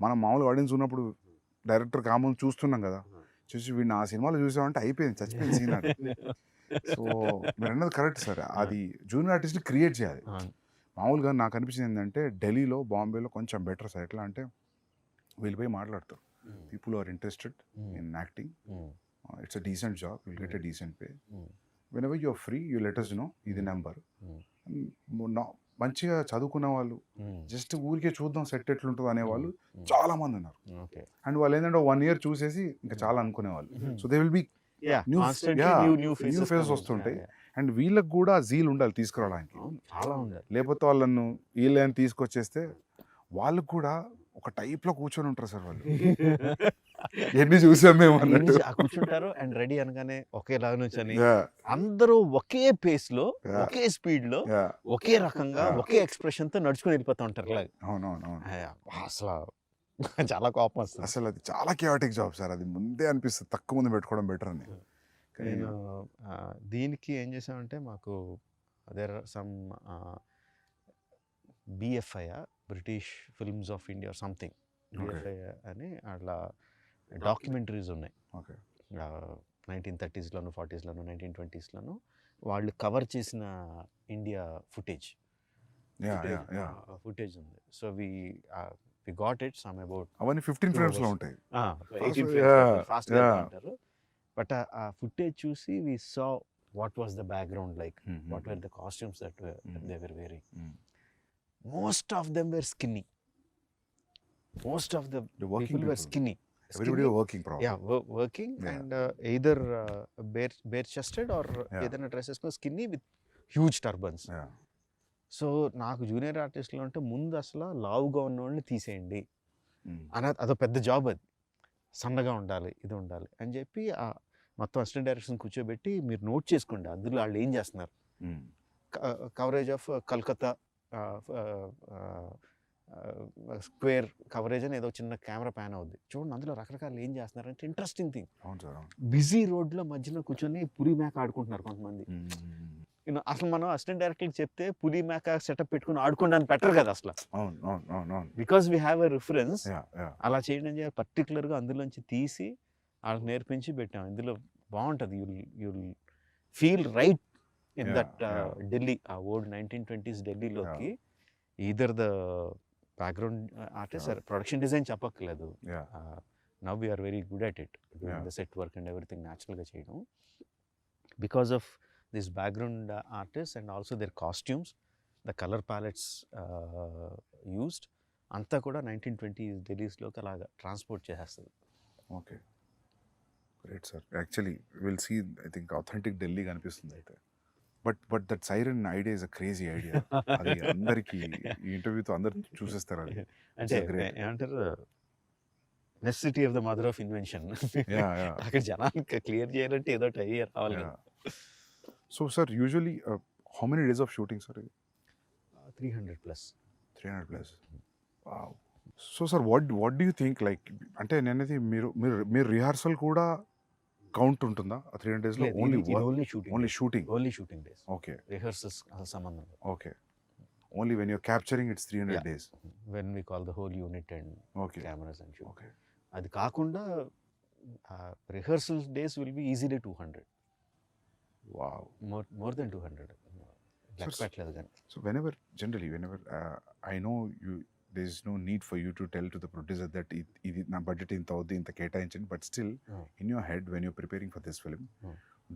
A: మనం మామూలు ఆడియన్స్ ఉన్నప్పుడు డైరెక్టర్ కామన్ చూస్తున్నాం కదా, చూసి వీడిని ఆ సినిమాలో చూసామంటే అయిపోయింది, చచ్చిపోయింది సీన్ అది. సో మీరు అన్నది కరెక్ట్ సార్, అది జూనియర్ ఆర్టిస్ట్ క్రియేట్ చేయాలి. మామూలుగా నాకు అనిపించింది ఏంటంటే ఢిల్లీలో బాంబేలో కొంచెం బెటర్ సార్. ఎట్లా అంటే వీళ్ళు పోయి మాట్లాడతారు, people are interested in acting, it's a decent job, will get a decent pay, whenever you're free you let us know, ఇది నెంబర్. మంచిగా చదువుకున్న వాళ్ళు జస్ట్ ఊరికే చూద్దాం సెట్ ఎట్లుంటుంది అనేవాళ్ళు చాలా మంది ఉన్నారు. అండ్ వాళ్ళు ఏంటంటే 1 year చూసేసి ఇంకా చాలా అనుకునేవాళ్ళు. So they will be new faces వస్తుంటాయి. అండ్ వీళ్ళకి కూడా జీల్ ఉండాలి తీసుకురావడానికి,
B: చాలా ఉండాలి.
A: లేకపోతే వాళ్ళను వీళ్ళని తీసుకొచ్చేస్తే వాళ్ళకు కూడా ఒక టైప్లో కూర్చొని ఉంటారు సార్ వాళ్ళు. ఎన్ని చూసాం మేము అన్నట్టు
B: కూర్చుంటారు. అండ్ రెడీ అనగానే ఒకేలాగా నుంచని అందరూ ఒకే పేస్ లో, ఒకే స్పీడ్ లో, ఒకే రకంగా, ఒకే ఎక్స్ప్రెషన్ తో నడుచుకుని వెళ్ళిపోతూ ఉంటారు.
A: అవునవును,
B: అసలు చాలా కోపం వస్తుంది.
A: అసలు అది చాలా కేయాటిక్ జాబ్ సార్. అది ముందే అనిపిస్తుంది తక్కువ మంది పెట్టుకోవడం బెటర్ అని.
B: నేను దీనికి ఏం చేసామంటే మాకు there are some BFI, British films of India something, BFI అని అట్లా డాక్యుమెంటరీస్ ఉన్నాయి. 1930s, 40s, 1920s వాళ్ళు కవర్ చేసిన ఇండియా ఫుటేజ్ ఉంది. So we got it some about
A: అవన్నీ 15 frames లో ఉంటాయి,
B: 18 frames ఫాస్ట్గా అంటారు. బట్ ఆ ఫుటేజ్ చూసి we saw what was the background like, what were the costumes that they were wearing. Most of them were skinny. Most of the people were skinny.
A: Everybody were working probably.
B: Yeah, working. And either bare chested or either dresses skinny with huge turbans. So నాకు junior ఆర్టిస్ట్లో అంటే ముందు అసలు లావుగా ఉన్న వాళ్ళని తీసేయండి అని, అదో పెద్ద జాబ్. అది సన్నగా ఉండాలి, ఇది ఉండాలి అని చెప్పి మొత్తం అసిస్టెంట్ డైరెక్షన్ కూర్చోబెట్టి మీరు నోట్ చేసుకోండి అందులో వాళ్ళు ఏం చేస్తున్నారు. Coverage of Calcutta square coverage అని ఏదో చిన్న కెమెరా ప్యాన్ అవుద్ది చూడండి, అందులో రకరకాలు ఏం చేస్తున్నారంటే ఇంట్రెస్టింగ్ థింగ్. బిజీ రోడ్లో మధ్యలో కూర్చొని పులి మేక ఆడుకుంటున్నారు కొంతమంది. అసలు మనం అసిస్టెంట్ డైరెక్టర్కి చెప్తే పులి మేక సెటప్ పెట్టుకుని ఆడుకోవడానికి పెట్టరు కదా అసలు, because we have a reference. అలా చేయడం పర్టికులర్గా అందులోంచి తీసి వాళ్ళకి నేర్పించి పెట్టాం. ఇందులో బాగుంటుంది, you'll feel right in that Delhi, old 1920s ఢిల్లీలోకి either the background artist or production design చెప్పక్కర్లేదు. Now we're very good at it, doing the set work and everything న్యాచురల్గా చేయడం, because of this background artist and also their costumes, the colour palettes used అంతా కూడా 1920s ఢిల్లీస్లోకి అలాగా transport చేసేస్తుంది.
A: Okay, great sir. Actually will see, I think authentic Delhi కనిపిస్తుంది అయితే. But that siren idea is a crazy idea. అది అందరికి ఈ ఇంటర్వ్యూతో అందరు చూసేస్తారు. అది
B: అంటే ఏమంటారు, necessity of the mother of invention. అక్కడ జనానికి క్లియర్ చేయాలంటే ఏదో ఐడియా రావాలి.
A: So sir usually how many days of shooting sir?
B: 300+.
A: 300+. Wow. So sir what do you think, like అంటే నేనైతే మీరు రిహార్సల్ కూడా కౌంట్ ఉంటుందా 300 days లో? Only
B: only shooting
A: only shooting.
B: Shooting days.
A: Okay.
B: Rehearsals అసలు సంబంధం లేదు.
A: Okay. Only when you're capturing it's 300
B: Yeah.
A: days.
B: When we call the whole unit and
A: okay.
B: Cameras and shoot.
A: Okay.
B: అది కాకుండా rehearsal days will be easily 200.
A: Wow.
B: More than 200. లెక్క పెట్టలేదు కానీ.
A: So whenever I know there's no need for you to tell to the producer that ఇది నా budget ఇంత అవుద్ది ఇంత కేటాయించండి, but still in your head when you're preparing for this film,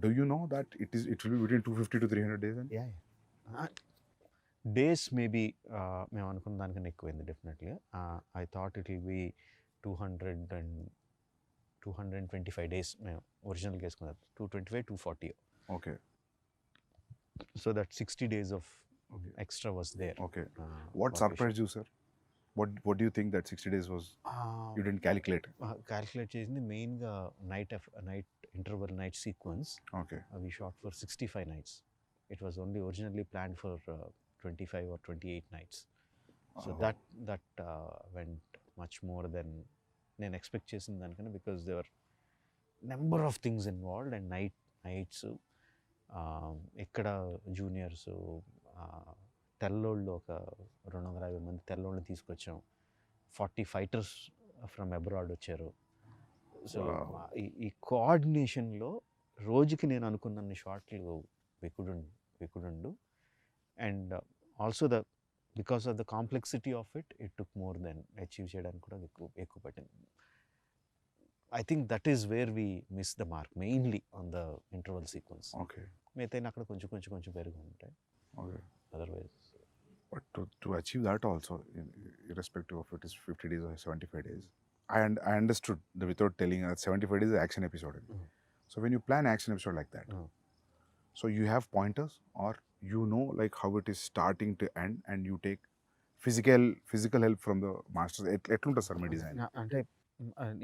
A: do you know that it will be between 250 to 300 days? And
B: days maybe మేము అనుకున్న దానికన్నా ఎక్కువైంది definitely. I thought it will be 225 days మేము ఒరిజినల్గా వేసుకున్నది. 225, 240.
A: Okay.
B: So that 60 days of extra was there.
A: Okay. What surprised you, sir? What do you think that 60 days was? You didn't calculate?
B: Calculate చేసింది మెయిన్గా night interval night sequence.
A: Okay.
B: We shot for 65 nights. It was only originally planned for 25 or 28 nights. So that went much more than నేను expect చేసిన దానికన్నా, because there were number of things involved and nights. ఇక్కడ juniors తెల్లోళ్ళు ఒక 250 మంది తెల్లోళ్ళని తీసుకొచ్చాం. 40 fighters from abroad వచ్చారు. So ఈ కోఆర్డినేషన్లో రోజుకి నేను అనుకున్న షార్ట్లు we couldn't do. And also because of the complexity of it took more than achieve చేయడానికి కూడా ఎక్కువ పట్టింది. I think that is where we missed the mark mainly on the interval sequence.
A: Okay.
B: మిగతా అక్కడ కొంచెం పెరుగు ఉంటాయి.
A: Okay.
B: Otherwise.
A: But to achieve that also, irrespective of it is 50 days or 75 days, I understood without telling 75 days is action episode. So when you plan action episode like that, so you have pointers, or you know like how it is starting to end, and you take physical help from the masters. ఎట్లుంటుంది sir మీ design? అంటే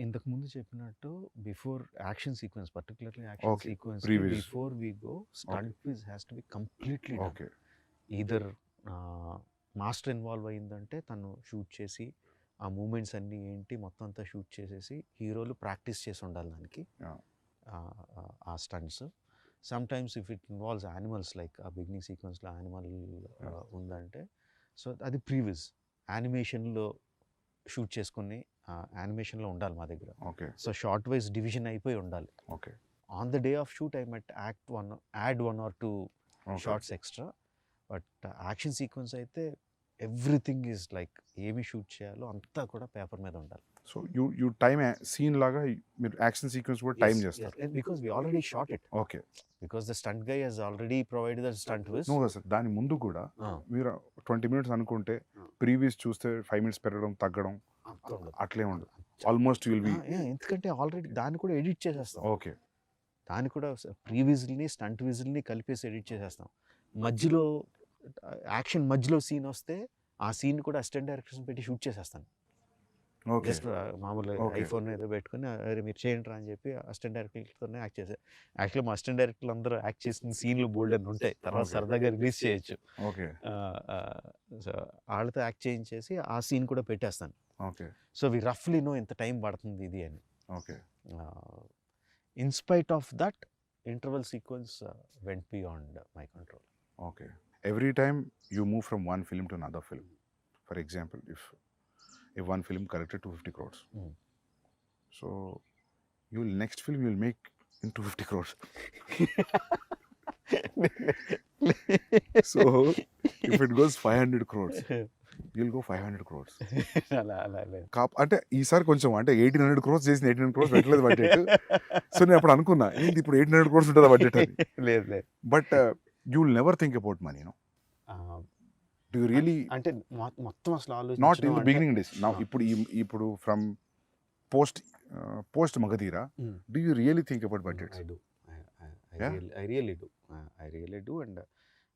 B: ఇంతకు ముందు చెప్పినట్టు before action sequence, particularly action sequence, before we go stunt quiz has to be completely
A: okay.
B: Either master involve అయిందంటే తను shoot చేసి ఆ మూమెంట్స్ అన్నీ ఏంటి మొత్తం అంతా షూట్ చేసేసి హీరోలు ప్రాక్టీస్ చేసి ఉండాలి దానికి ఆ stunts. Some times if it involves animals, like ఆ బిగినింగ్ సీక్వెన్స్లో యానిమల్ ఉందంటే సో అది ప్రీవియస్ యానిమేషన్లో షూట్ చేసుకుని యానిమేషన్లో ఉండాలి మా దగ్గర.
A: Okay.
B: So shot wise division అయిపోయి ఉండాలి.
A: Okay.
B: On the day of shoot I might add 1 or 2 shots extra. But action sequence అయితే ఎవ్రీథింగ్ ఈజ్ లైక్ ఏమి షూట్ చేయాలో అంతా కూడా పేపర్ మీద ఉండాలి.
A: సో యూ టైమ్ సీన్ లాగా మీరు యాక్షన్ సీక్వెన్స్ కూడా టైం చేస్తారు?
B: Because we already shot it.
A: Okay.
B: Because the stunt guy has already provided the stunt viz.
A: No sir, దాని ముందు కూడా మీరు 20 minutes అనుకుంటే ప్రీవియస్ చూస్తే 5 minutes పెరగడం తగ్గడం అట్లే ఉండదు. ఆల్మోస్ట్ విల్ బి,
B: ఎందుకంటే ఆల్రెడీ దాన్ని కూడా ఎడిట్ చేసేస్తాం.
A: ఓకే.
B: దాన్ని కూడా ప్రీవియస్ని స్టంట్ విజిల్ని కలిపేసి ఎడిట్ చేసేస్తాం. మధ్యలో యాక్షన్ మధ్యలో సీన్ వస్తే ఆ సీన్ కూడా అసిస్టెంట్ డైరెక్టర్స్ పెట్టి షూట్ చేసేస్తాను. జస్ట్ మామూలు ఐఫోన్ ఏదో పెట్టుకుని అరే మీరు చేయండి రా అని చెప్పి అసిస్టెంట్ డైరెక్టర్తోనే యాక్ట్ చేశారు. యాక్చువల్లీ మా అసిస్టెంట్ డైరెక్టర్లు అందరూ యాక్ట్ చేసిన సీన్లు బోల్డ్ అని ఉంటాయి, తర్వాత సరదాగా రిలీజ్ చేయొచ్చు.
A: ఓకే.
B: సో వాళ్ళతో యాక్ట్ చేయించేసి ఆ సీన్ కూడా పెట్టేస్తాను.
A: ఓకే.
B: సో వి రఫ్లీ నో ఎంత టైం పడుతుంది ఇది అని.
A: Okay.
B: In spite of that interval sequence vent beyond my control.
A: Okay. Every time you move from one film to another film, for example, if one film collected 250 crores, so next film you'll make in 250 crores. So if it goes 500 crores, you'll go 500 crores. అంటే ఈసారి కొంచెం అంటే 1800 crores చేసిన 1800 crores పెట్టలేదు budget. So నేను అప్పుడు అనుకున్నా ఏంటి ఇప్పుడు 1800 crores ఉంటుందా బడ్జెట్ అని.
B: లేదు.
A: But you will never think about money, no? Do you really?
B: అంటే మొత్తం అసలు ఆలోచన
A: Not in the beginning days. Now ఇప్పుడు from post Magadira, do you really think about budgets?
B: I do. I really do. And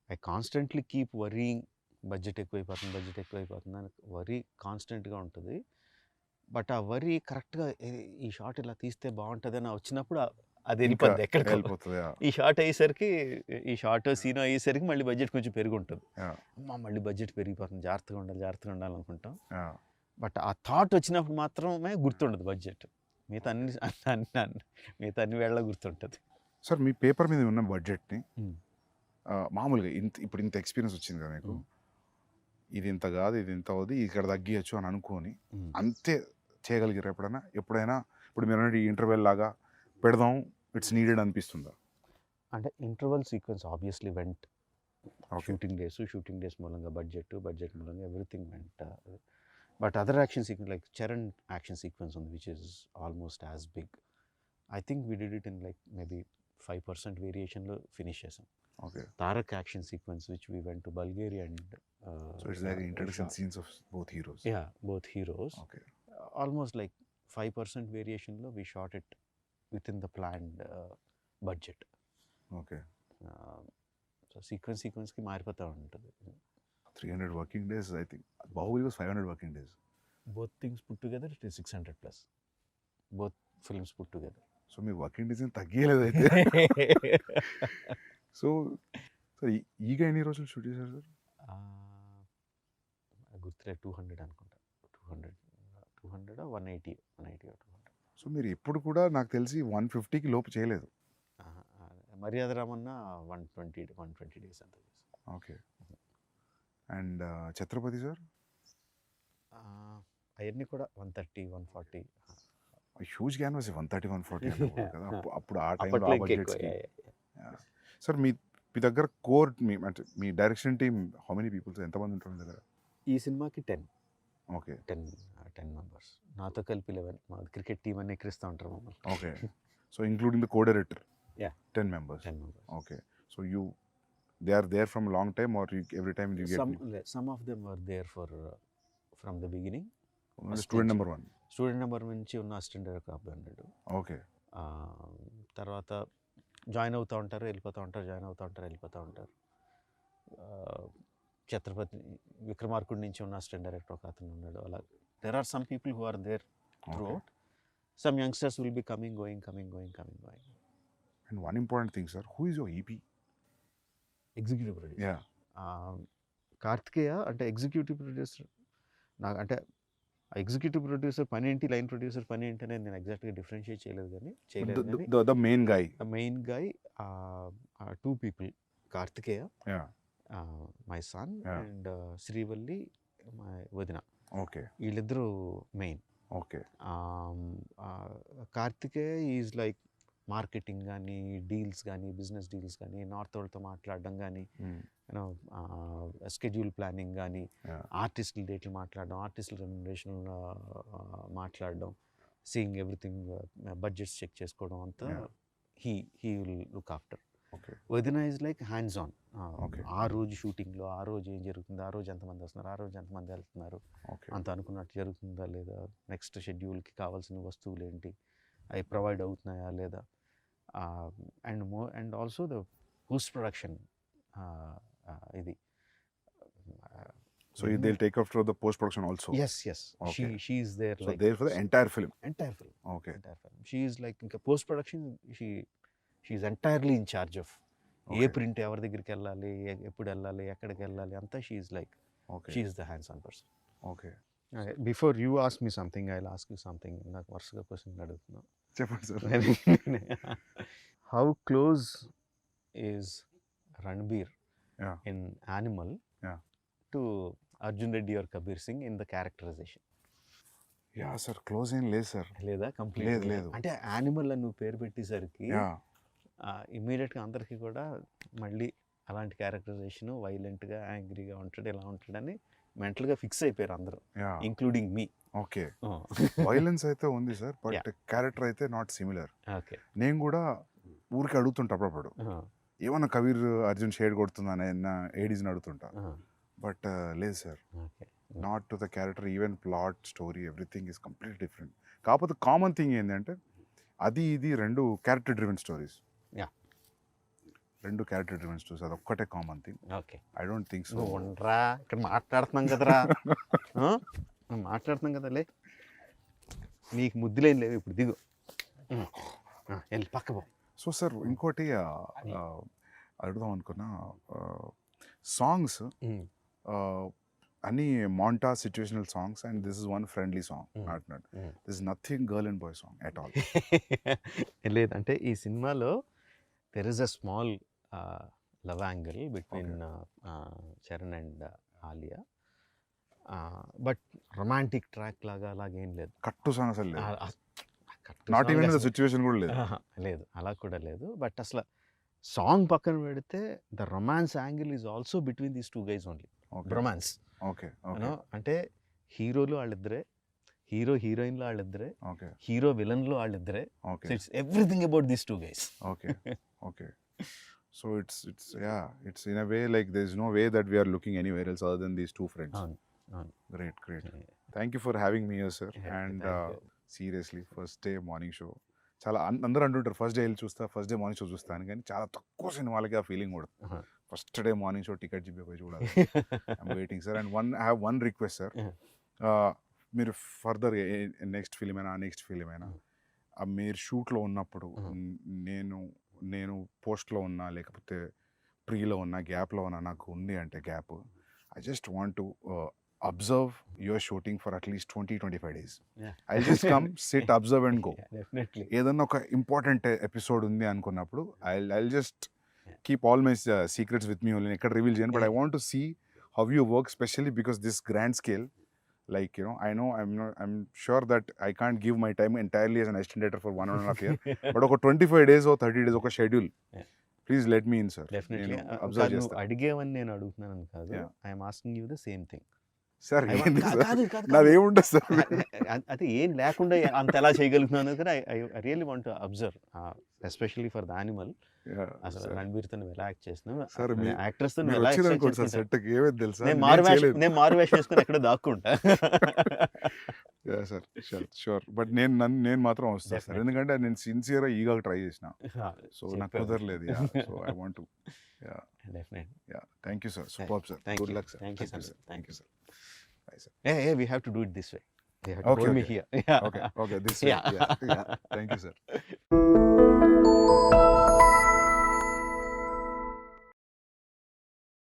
B: I constantly keep worrying, budget ఎక్కువైపోతుంది అని worry కాన్స్టెంట్గా ఉంటుంది. But ఆ వరీ కరెక్ట్గా ఈ షాట్ ఇలా తీస్తే బాగుంటుంది అని వచ్చినప్పుడు అది వెళ్ళిపోద్ది ఎక్కడికి. ఈ షార్ట్ అయ్యేసరికి ఈ షార్ట్ సీన్ అయ్యేసరికి మళ్ళీ బడ్జెట్ కొంచెం పెరిగి ఉంటుంది. మళ్ళీ బడ్జెట్ పెరిగిపోతుంది, జాగ్రత్తగా ఉండాలి అనుకుంటాం. బట్ ఆ థాట్ వచ్చినప్పుడు మాత్రమే గుర్తుండదు బడ్జెట్. మిగతా మిగతా అన్ని వేళ గుర్తుంటుంది.
A: సార్ మీ పేపర్ మీద ఉన్న బడ్జెట్ని మామూలుగా ఇప్పుడు ఇంత ఎక్స్పీరియన్స్ వచ్చింది కదా మీకు, ఇది ఇంత కాదు, ఇది ఇంత అవుది, ఇక్కడ తగ్గియచ్చు అని అనుకోని అంతే చేయగలిగారు ఎప్పుడైనా ఇప్పుడు మీరు ఇంటర్వెల్ లాగా పెడదాం, ఇట్స్ నీడెడ్ అనిపిస్తుందా?
B: అంటే interval sequence obviously went. Shooting days మూలంగా బడ్జెట్ మూలంగా everything went. But other action sequence like Charan action sequence ఉంది which is almost as big. I think we did it in like maybe 5% వేరియేషన్లో finish చేసాం.
A: Okay.
B: Tarak action sequence which we went to Bulgaria and
A: so it's like introduction scenes of both heroes.
B: Yeah, both heroes.
A: Okay.
B: Almost like 5% వేరియేషన్లో we shot it with in the planned budget.
A: Okay.
B: So సీక్వెన్స్కి మారిపోతూ ఉంటుంది.
A: 300 working days, I think Baahubali was 500 working days.
B: Both things put together it is 600+. Both films put together.
A: So మీ working days ఏం తగ్గలేదు అయితే. So sir ఈగ ఎన్ని రోజులు షూట్ చేశారు సార్?
B: గుర్తులేదు, 200 అనుకుంటా. 200 180.
A: సో మీరు ఎప్పుడు కూడా నాకు తెలిసి 150కి లోపు చేయలేదు.
B: మర్యాద రామన్న 120 డేస్ అంత.
A: ఓకే. And Chatrapathi sir?
B: అవన్నీ కూడా 130 140.
A: హ్యూజ్ క్యాన్వాస్ 130 140 కదా అప్పుడు ఆ
B: అప్పట్లో
A: టైంలో
B: ఇంకా ఎక్కువ.
A: సార్ మీ దగ్గర కోర్ అంటే మీ direction team how many peoples, ఎంతమంది ఉంటారు మీ దగ్గర?
B: ఈ సినిమాకి 10.
A: ఓకే.
B: 10 మెంబర్స్, నాతో కలిపి 11. మా క్రికెట్ టీం అన్ని ఎక్కిరిస్తూ ఉంటారు మమ్మల్ని.
A: Okay. So including the co-director?
B: Yeah.
A: 10 members.
B: 10 members.
A: Okay. So they are there from a long time, or every time you get
B: some of them were there from the beginning.
A: Student number 1.
B: Student number నుంచి ఉన్న assistant director అబ్బాయి అన్నాడు.
A: Okay.
B: తర్వాత join అవుతూ ఉంటారు, వెళ్ళిపోతూ ఉంటారు, join అవుతూ ఉంటారు, వెళ్ళిపోతూ ఉంటారు. ఛత్రపతి విక్రమార్కుడి నుంచి ఉన్న అసిస్టెంట్ డైరెక్టర్ ఒక అతను ఉన్నాడు. అలా there are some people who are there throughout. Some youngsters will be coming going.
A: And one important thing, sir, who is your EP?
B: Executive producer.
A: Yeah.
B: Karthikeya అంటే ఎగ్జిక్యూటివ్ ప్రొడ్యూసర్. నాకు అంటే executive producer పని ఏంటి, line producer పని ఏంటి అనేది నేను ఎగ్జాక్ట్గా డిఫరెన్షియేట్ చేయలేదు. కానీ
A: The main guy.
B: The main guy, 2 people, Karthikeya, my son, and Srivalli, my వదిన.
A: ఓకే.
B: వీళ్ళిద్దరూ main.
A: Okay.
B: Karthikeya is like marketing కానీ, డీల్స్ కానీ, బిజినెస్ డీల్స్ కానీ, నార్త్ వాళ్ళతో మాట్లాడడం కానీ, యూనో స్కెడ్యూల్ ప్లానింగ్ కానీ, ఆర్టిస్టుల డేట్లు మాట్లాడడం, ఆర్టిస్టుల రెమ్యునరేషన్ మాట్లాడడం, సీయింగ్ ఎవ్రీథింగ్, బడ్జెట్స్ చెక్ చేసుకోవడం అంతా హీ విల్ లుక్ ఆఫ్టర్. వదిన ఈజ్ లైక్ హ్యాండ్స్ ఆన్. ఆ రోజు షూటింగ్లో ఆ రోజు ఏం జరుగుతుంది, ఆ రోజు ఎంతమంది వస్తున్నారు, ఆ రోజు ఎంతమంది వెళ్తున్నారు, అంత అనుకున్నట్టు జరుగుతుందా లేదా, నెక్స్ట్ షెడ్యూల్కి కావాల్సిన వస్తువులు ఏంటి, అవి ప్రొవైడ్ అవుతున్నాయా లేదా, and also the post production. ఇది
A: So they'll take after the post production also?
B: Yes. Okay. She is there.
A: So there for the entire film?
B: Entire film.
A: Okay.
B: Entire film. She is like in post production, she is entirely in charge of ఏ print ఎవరి దగ్గరికి వెళ్ళాలి, ఎప్పుడు వెళ్ళాలి, ఎక్కడికి వెళ్ళాలి అంతా. She is like, she is the hands on person.
A: Okay.
B: Before you ask me something, I will ask you something. నాకు వరుసగా క్వశ్చన్ అడుగుతున్నా.
A: చెప్పండి sir.
B: How close is Ranbir in Animal to Arjun Reddy or Kabir Singh in the characterization?
A: Yeah sir, close ఏం లేదు sir.
B: లేదా? Complete లేదు. అంటే animal అని నువ్వు పేరు పెట్టేసరికి ఇమ్మీడియట్గా అందరికీ కూడా మళ్ళీ అలాంటి క్యారెక్టరైజేషన్, వైలెంట్గా, యాంగ్రీగా ఉంటాడు, ఇలా ఉంటాడని మెంటల్గా ఫిక్స్ అయిపోయారు అందరూ, ఇంక్లూడింగ్ మీ.
A: ఓకే. వైలెన్స్ అయితే ఉంది సార్, బట్ క్యారెక్టర్ అయితే నాట్ సిమిలర్.
B: ఓకే.
A: నేను కూడా ఊరికి అడుగుతుంటా అప్పుడప్పుడు, ఏమన్నా కబీర్ అర్జున్ షేడ్ కొడుతుందా అని ఏడీస్ని అడుగుతుంటా. బట్ లేదు sir, not to the character. Even plot, story, everything is complete different. కాకపోతే కామన్ థింగ్ ఏంటంటే అది ఇది రెండు క్యారెక్టర్ డ్రివెన్ స్టోరీస్. రెండు క్యారెక్టర్ డ్రివెన్ స్టోరీస్, అది ఒక్కటే common thing.
B: Okay.
A: I don't think so.
B: ఉండరా, ఇక్కడ మాట్లాడుతున్నాం కదరా, మాట్లాడుతున్నాం కదా, లే నీకు ముద్దులేం లేవు, ఇప్పుడు దిగు, వెళ్ళి పక్క పో.
A: సో సార్ ఇంకోటి అడుగుదాం అనుకున్నా, సాంగ్స్ అన్ని మాంటా situational songs and this is one friendly song
B: Mm.
A: అంటున్నాడు. This nothing girl and boy song at all.
B: లేదంటే ఈ సినిమాలో there is a small love angle between Charan and Alia, but romantic track లాగా అలాగేం లేదు.
A: కట్టు సాంగ్ అసలు లేదు.
B: ఆ- ఆ- కట్టు
A: నాట్
B: song
A: ఈవెన్ ద
B: అసలు-
A: సిచ్యువేషన్ కూడా లేదు.
B: లేదు, అలా కూడా లేదు. బట్ అసలు సాంగ్ పక్కన పెడితే the romance angle is also between these two guys only.
A: Okay
B: romance
A: okay okay
B: అంటే హీరోలు వాళ్ళిద్దరే, హీరో హీరోయిన్లు వాళ్ళిద్దరే,
A: ఓకే
B: హీరో విలన్లు వాళ్ళిద్దరే.
A: Okay
B: it's everything about these two guys.
A: Okay okay. So it's in a way like there's no way that we are looking anywhere else other than these two friends.
B: అవును అవును.
A: Great. Thank you for having me here, sir.
B: Yeah,
A: And
B: thank you.
A: seriously, first day morning show చాలా అందరూ అంటుంటారు first day వెళ్ళి చూస్తా, first day morning show చూస్తాను, కానీ చాలా తక్కువ సినిమాలకి ఆ ఫీలింగ్ కూడా.
B: Uh-huh.
A: First day morning show ticket పోయి చూడాలి. I'm waiting sir. And I have one request sir. మీరు ఫర్దర్ నెక్స్ట్ ఫిలిం అయినా నెక్స్ట్ ఫిలిం అయినా మీరు షూట్లో ఉన్నప్పుడు నేను పోస్ట్లో ఉన్నా లేకపోతే ప్రీలో ఉన్నా గ్యాప్లో ఉన్నా, నాకు ఉంది అంటే gap, I just want to observe your shooting for at least 20-25 days.
B: Yeah.
A: I just come sit observe and go.
B: Yeah, definitely.
A: ఏదన్నా ఒక ఇంపార్టెంట్ ఎపిసోడ్ ఉంది అనుకున్నప్పుడు I just keep all my secrets with me only. ఎక్కడ reveal చేయను, but I want to see how you work, specially because this grand scale. Like, you know, I'm sure that I can't give my time entirely as an assistant director for 1.5 year. But ఒక 25 days or 30 days ఒక schedule, please let me in sir.
B: Definitely.
A: Observe
B: నువ్వు
A: చేస్తాను
B: అడిగేవని నేను అడుగుతున్నాను కాదు.
A: Yeah.
B: I'm asking you the same thing.
A: Sir.
B: కాదు
A: నాదేముండదు sir.
B: అది ఏం లేకుండా అంత ఎలా చేయగలుగుతున్నాను కదా. I really want to observe, especially for the animal. అసలు రణబీర్తో నువ్వు ఎలా యాక్ట్ చేస్తున్నావు,
A: సార్
B: యాక్టర్స్తో నువ్వు
A: మీరు
B: ఎలా
A: వచ్చిందనుకోండి సార్
B: యాక్ట్
A: సెట్కి ఏమైంది తెలుసా,
B: నేను మారు వేషం వేసుకుని ఎక్కడ దాక్కుంటా.
A: Sir sure. బట్ నేను మాత్రం వస్తాను సార్,
B: Definitely.
A: ఎందుకంటే నేను సిన్సియర్గా ఈగా ట్రై చేసిన, సో నాకు
B: చెప్పావు.
A: కుదరలేదు. So I want to.
B: Definitely.
A: Thank you sir. Super sir.
B: Thank
A: good
B: you.
A: Luck sir.
B: Thank you, sir.
A: Thank you sir. By sir.
B: Hey, we have to do it this way. They have to
A: Okay,
B: hold me
A: okay.
B: here.
A: Okay this.
B: Yeah.
A: Thank you sir.